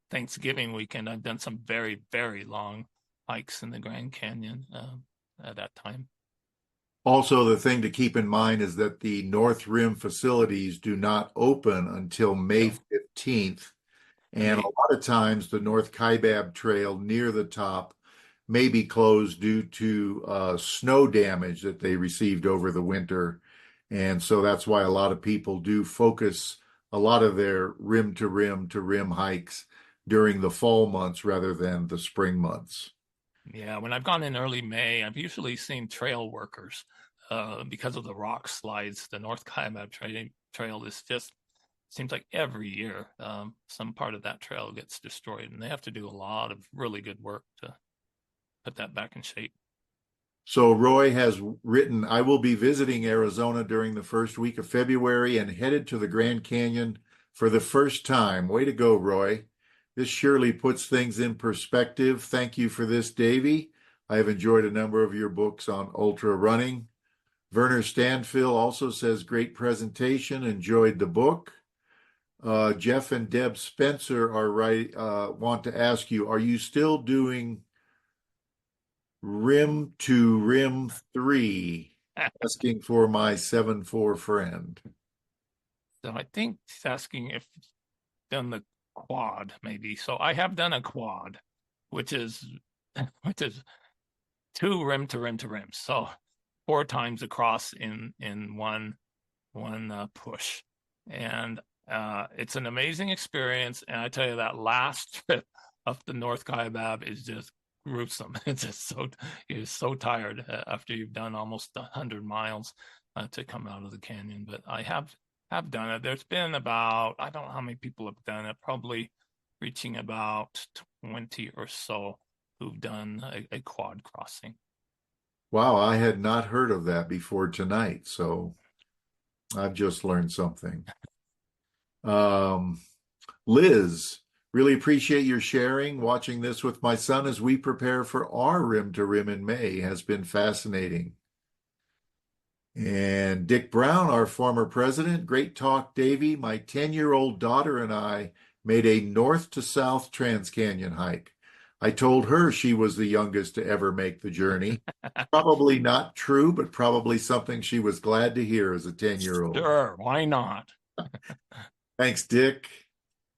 Thanksgiving weekend. I've done some very, very long hikes in the Grand Canyon at that time. Also, the thing to keep in mind is that the North Rim facilities do not open until May So, 15th. and And a lot of times the North Kaibab Trail near the top may be closed due to snow damage that they received over the winter. And so that's why a lot of people do focus a lot of their rim to rim hikes during the fall months rather than the spring months. yeah, when I've gone in early May, I've usually seen trail workers because of the rock slides. The North Kaibab Trail is just seems like every year some part of that trail gets destroyed, and they have to do a lot of really good work to put that back in shape. So Roy has written, I will be visiting Arizona during the first week of February and headed to the Grand Canyon for the first time. Way to go, Roy. This surely puts things in perspective. Thank you for this, Davy. I have enjoyed a number of your books on ultra running. Werner Stanfill also says, great presentation, enjoyed the book. Jeff and Deb Spencer want to ask you, are you still doing Rim to Rim 3? Asking for my 7-4 friend. So I think he's asking if done the quad maybe. So I have done a quad, which is which is two rim to rim to rim. So 4 times across in one push, and it's an amazing experience. And I tell you, that last trip up the North Kaibab is just gruesome. It's just you're so tired after you've done almost 100 miles to come out of the canyon. But I have done it. There's been about, I don't know how many people have done it, probably reaching about 20 or so who've done a quad crossing. Wow, I had not heard of that before tonight, so I've just learned something. Um, Liz, really appreciate your sharing. Watching this with my son as we prepare for our Rim to Rim in May has been fascinating. And Dick Brown, our former president, great talk, Davy. My 10-year-old daughter and I made a north to south Trans-Canyon hike. I told her she was the youngest to ever make the journey. Probably not true, but probably something she was glad to hear as a 10-year-old. Sure, why not? Thanks, Dick.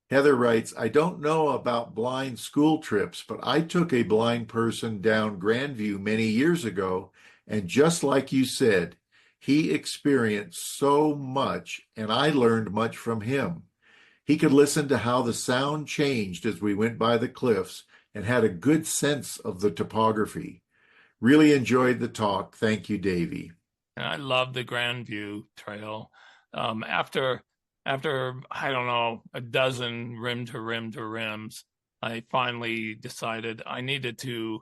Heather writes, I don't know about blind school trips, but I took a blind person down Grandview many years ago, and just like you said, he experienced so much, and I learned much from him. He could listen to how the sound changed as we went by the cliffs and had a good sense of the topography. Really enjoyed the talk. Thank you, Davy. And I love the Grandview Trail. After I don't know, a dozen rim to rim to rims, I finally decided I needed to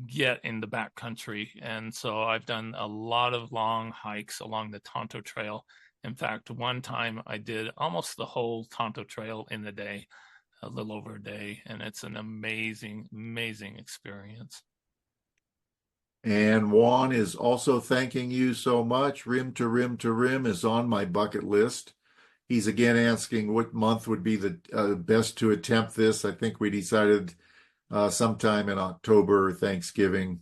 get in the backcountry. And so I've done a lot of long hikes along the Tonto Trail. In fact, one time I did almost the whole Tonto Trail in a day, a little over a day, and it's an amazing, amazing experience. And Juan is also thanking you so much. Rim to rim to rim is on my bucket list. He's again asking what month would be the best to attempt this. I think we decided sometime in October or Thanksgiving.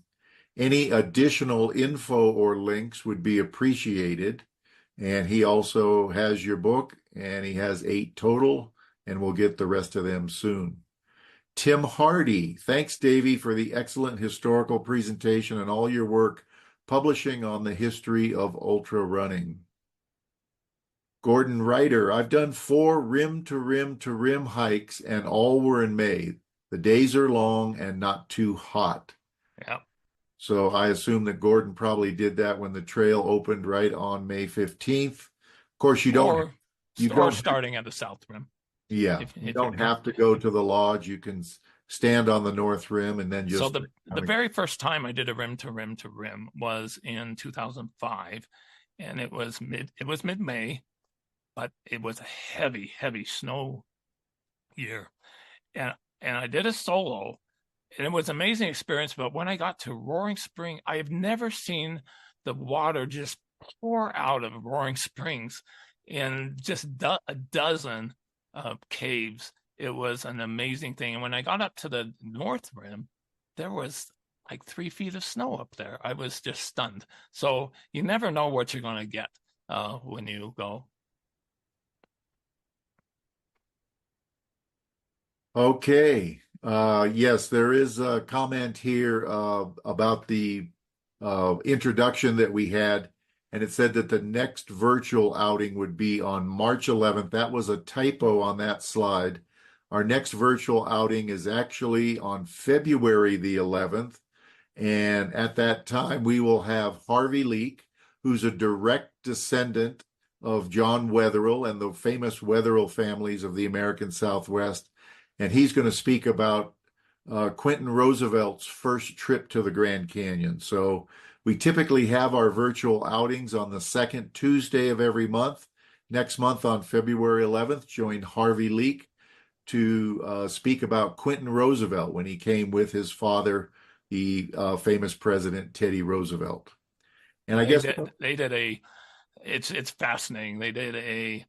Any additional info or links would be appreciated. And he also has your book, and he has 8 total, and we'll get the rest of them soon. Tim Hardy, thanks, Davy, for the excellent historical presentation and all your work publishing on the history of ultra running. Gordon Ryder, I've done 4 rim to rim to rim hikes, and all were in May. The days are long and not too hot. Yeah. So I assume that Gordon probably did that when the trail opened right on May 15th. Of course, you don't starting at the South Rim. yeah, you If don't have to go to the lodge. You can stand on the North Rim and then just. So the very first time I did a rim to rim to rim was in 2005, and it was mid-May, but it was a heavy snow year, and I did a solo, and it was an amazing experience. But when I got to Roaring Spring, I have never seen the water just pour out of Roaring Springs in just a dozen caves. It was an amazing thing. And when I got up to the North Rim, there was like 3 feet of snow up there. I was just stunned. So you never know what you're going to get when you go. Okay. Yes, there is a comment here about the introduction that we had, and it said that the next virtual outing would be on March 11th. That was a typo on that slide. Our next virtual outing is actually on February the 11th, and at that time we will have Harvey Leak, who's a direct descendant of John Wetherill and the famous Wetherill families of the American Southwest. And he's going to speak about Quentin Roosevelt's first trip to the Grand Canyon. So we typically have our virtual outings on the second Tuesday of every month. Next month on February 11th, join Harvey Leak to speak about Quentin Roosevelt when he came with his father, the famous President Teddy Roosevelt. And I guess it's fascinating. They did a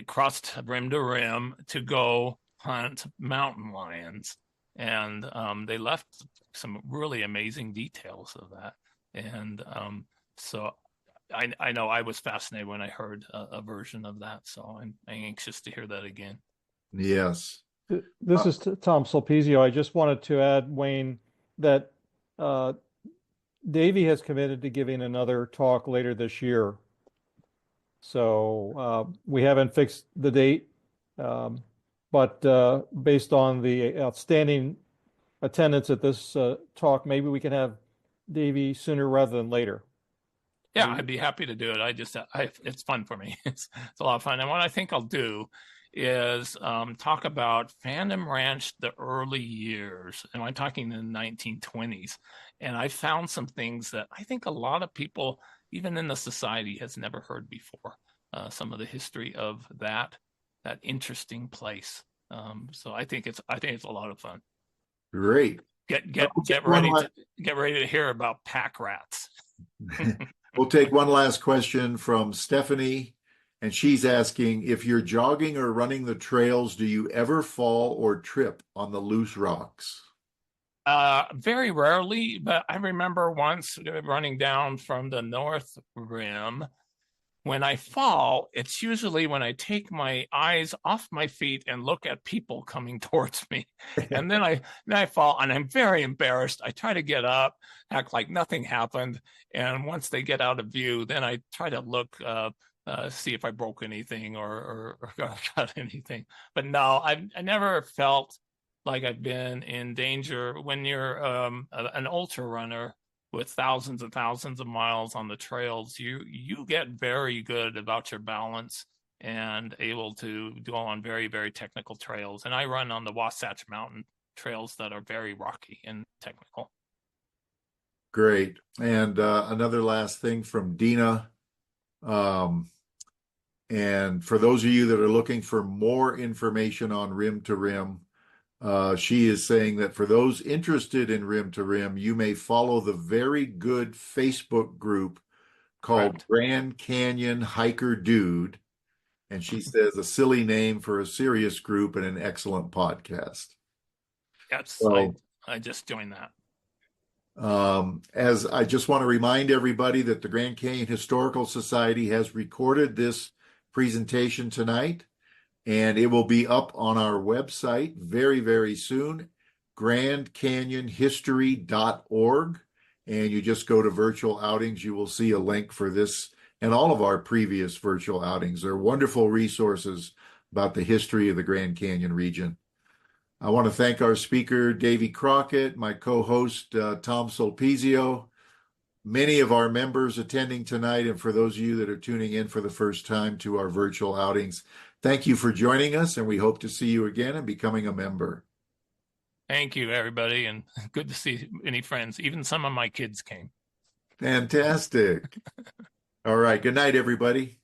crossed rim to rim to go hunt mountain lions, and they left some really amazing details of that. And so I know I was fascinated when I heard a version of that, so I'm anxious to hear that again. Yes. This is Tom Sulpizio. I just wanted to add, Wayne, that Davy has committed to giving another talk later this year. So we haven't fixed the date, but based on the outstanding attendance at this talk, maybe we can have Davy sooner rather than later. Yeah, I'd be happy to do it. It's fun for me. It's a lot of fun. And what I think I'll do is talk about Phantom Ranch, the early years, and I'm talking in the 1920s. And I found some things that I think a lot of people, even in the society, has never heard before. Some of the history of that interesting place. So I think it's a lot of fun. Great. Get ready to hear about pack rats. We'll take one last question from Stephanie, and she's asking, if you're jogging or running the trails, do you ever fall or trip on the loose rocks? Very rarely, but I remember once running down from the North Rim. When I fall, it's usually when I take my eyes off my feet and look at people coming towards me. And then I fall, and I'm very embarrassed. I try to get up, act like nothing happened. And once they get out of view, then I try to look, see if I broke anything or got anything. But no, I never felt like I've been in danger. When you're an ultra runner with thousands and thousands of miles on the trails, you get very good about your balance and able to go on very, very technical trails. And I run on the Wasatch Mountain trails that are very rocky and technical. Great. And another last thing from Dina. And for those of you that are looking for more information on Rim to Rim, she is saying that for those interested in Rim to Rim, you may follow the very good Facebook group called Grand Canyon Hiker Dude. And she says a silly name for a serious group and an excellent podcast. Yes, so, I just joined that. As I just want to remind everybody that the Grand Canyon Historical Society has recorded this presentation tonight, and it will be up on our website very, very soon, grandcanyonhistory.org. And you just go to virtual outings, you will see a link for this and all of our previous virtual outings. They're wonderful resources about the history of the Grand Canyon region. I want to thank our speaker, Davy Crockett, my co-host, Tom Solpizio, many of our members attending tonight, and for those of you that are tuning in for the first time to our virtual outings, thank you for joining us, and we hope to see you again and becoming a member. Thank you, everybody, and good to see any friends. Even some of my kids came. Fantastic. All right. Good night, everybody.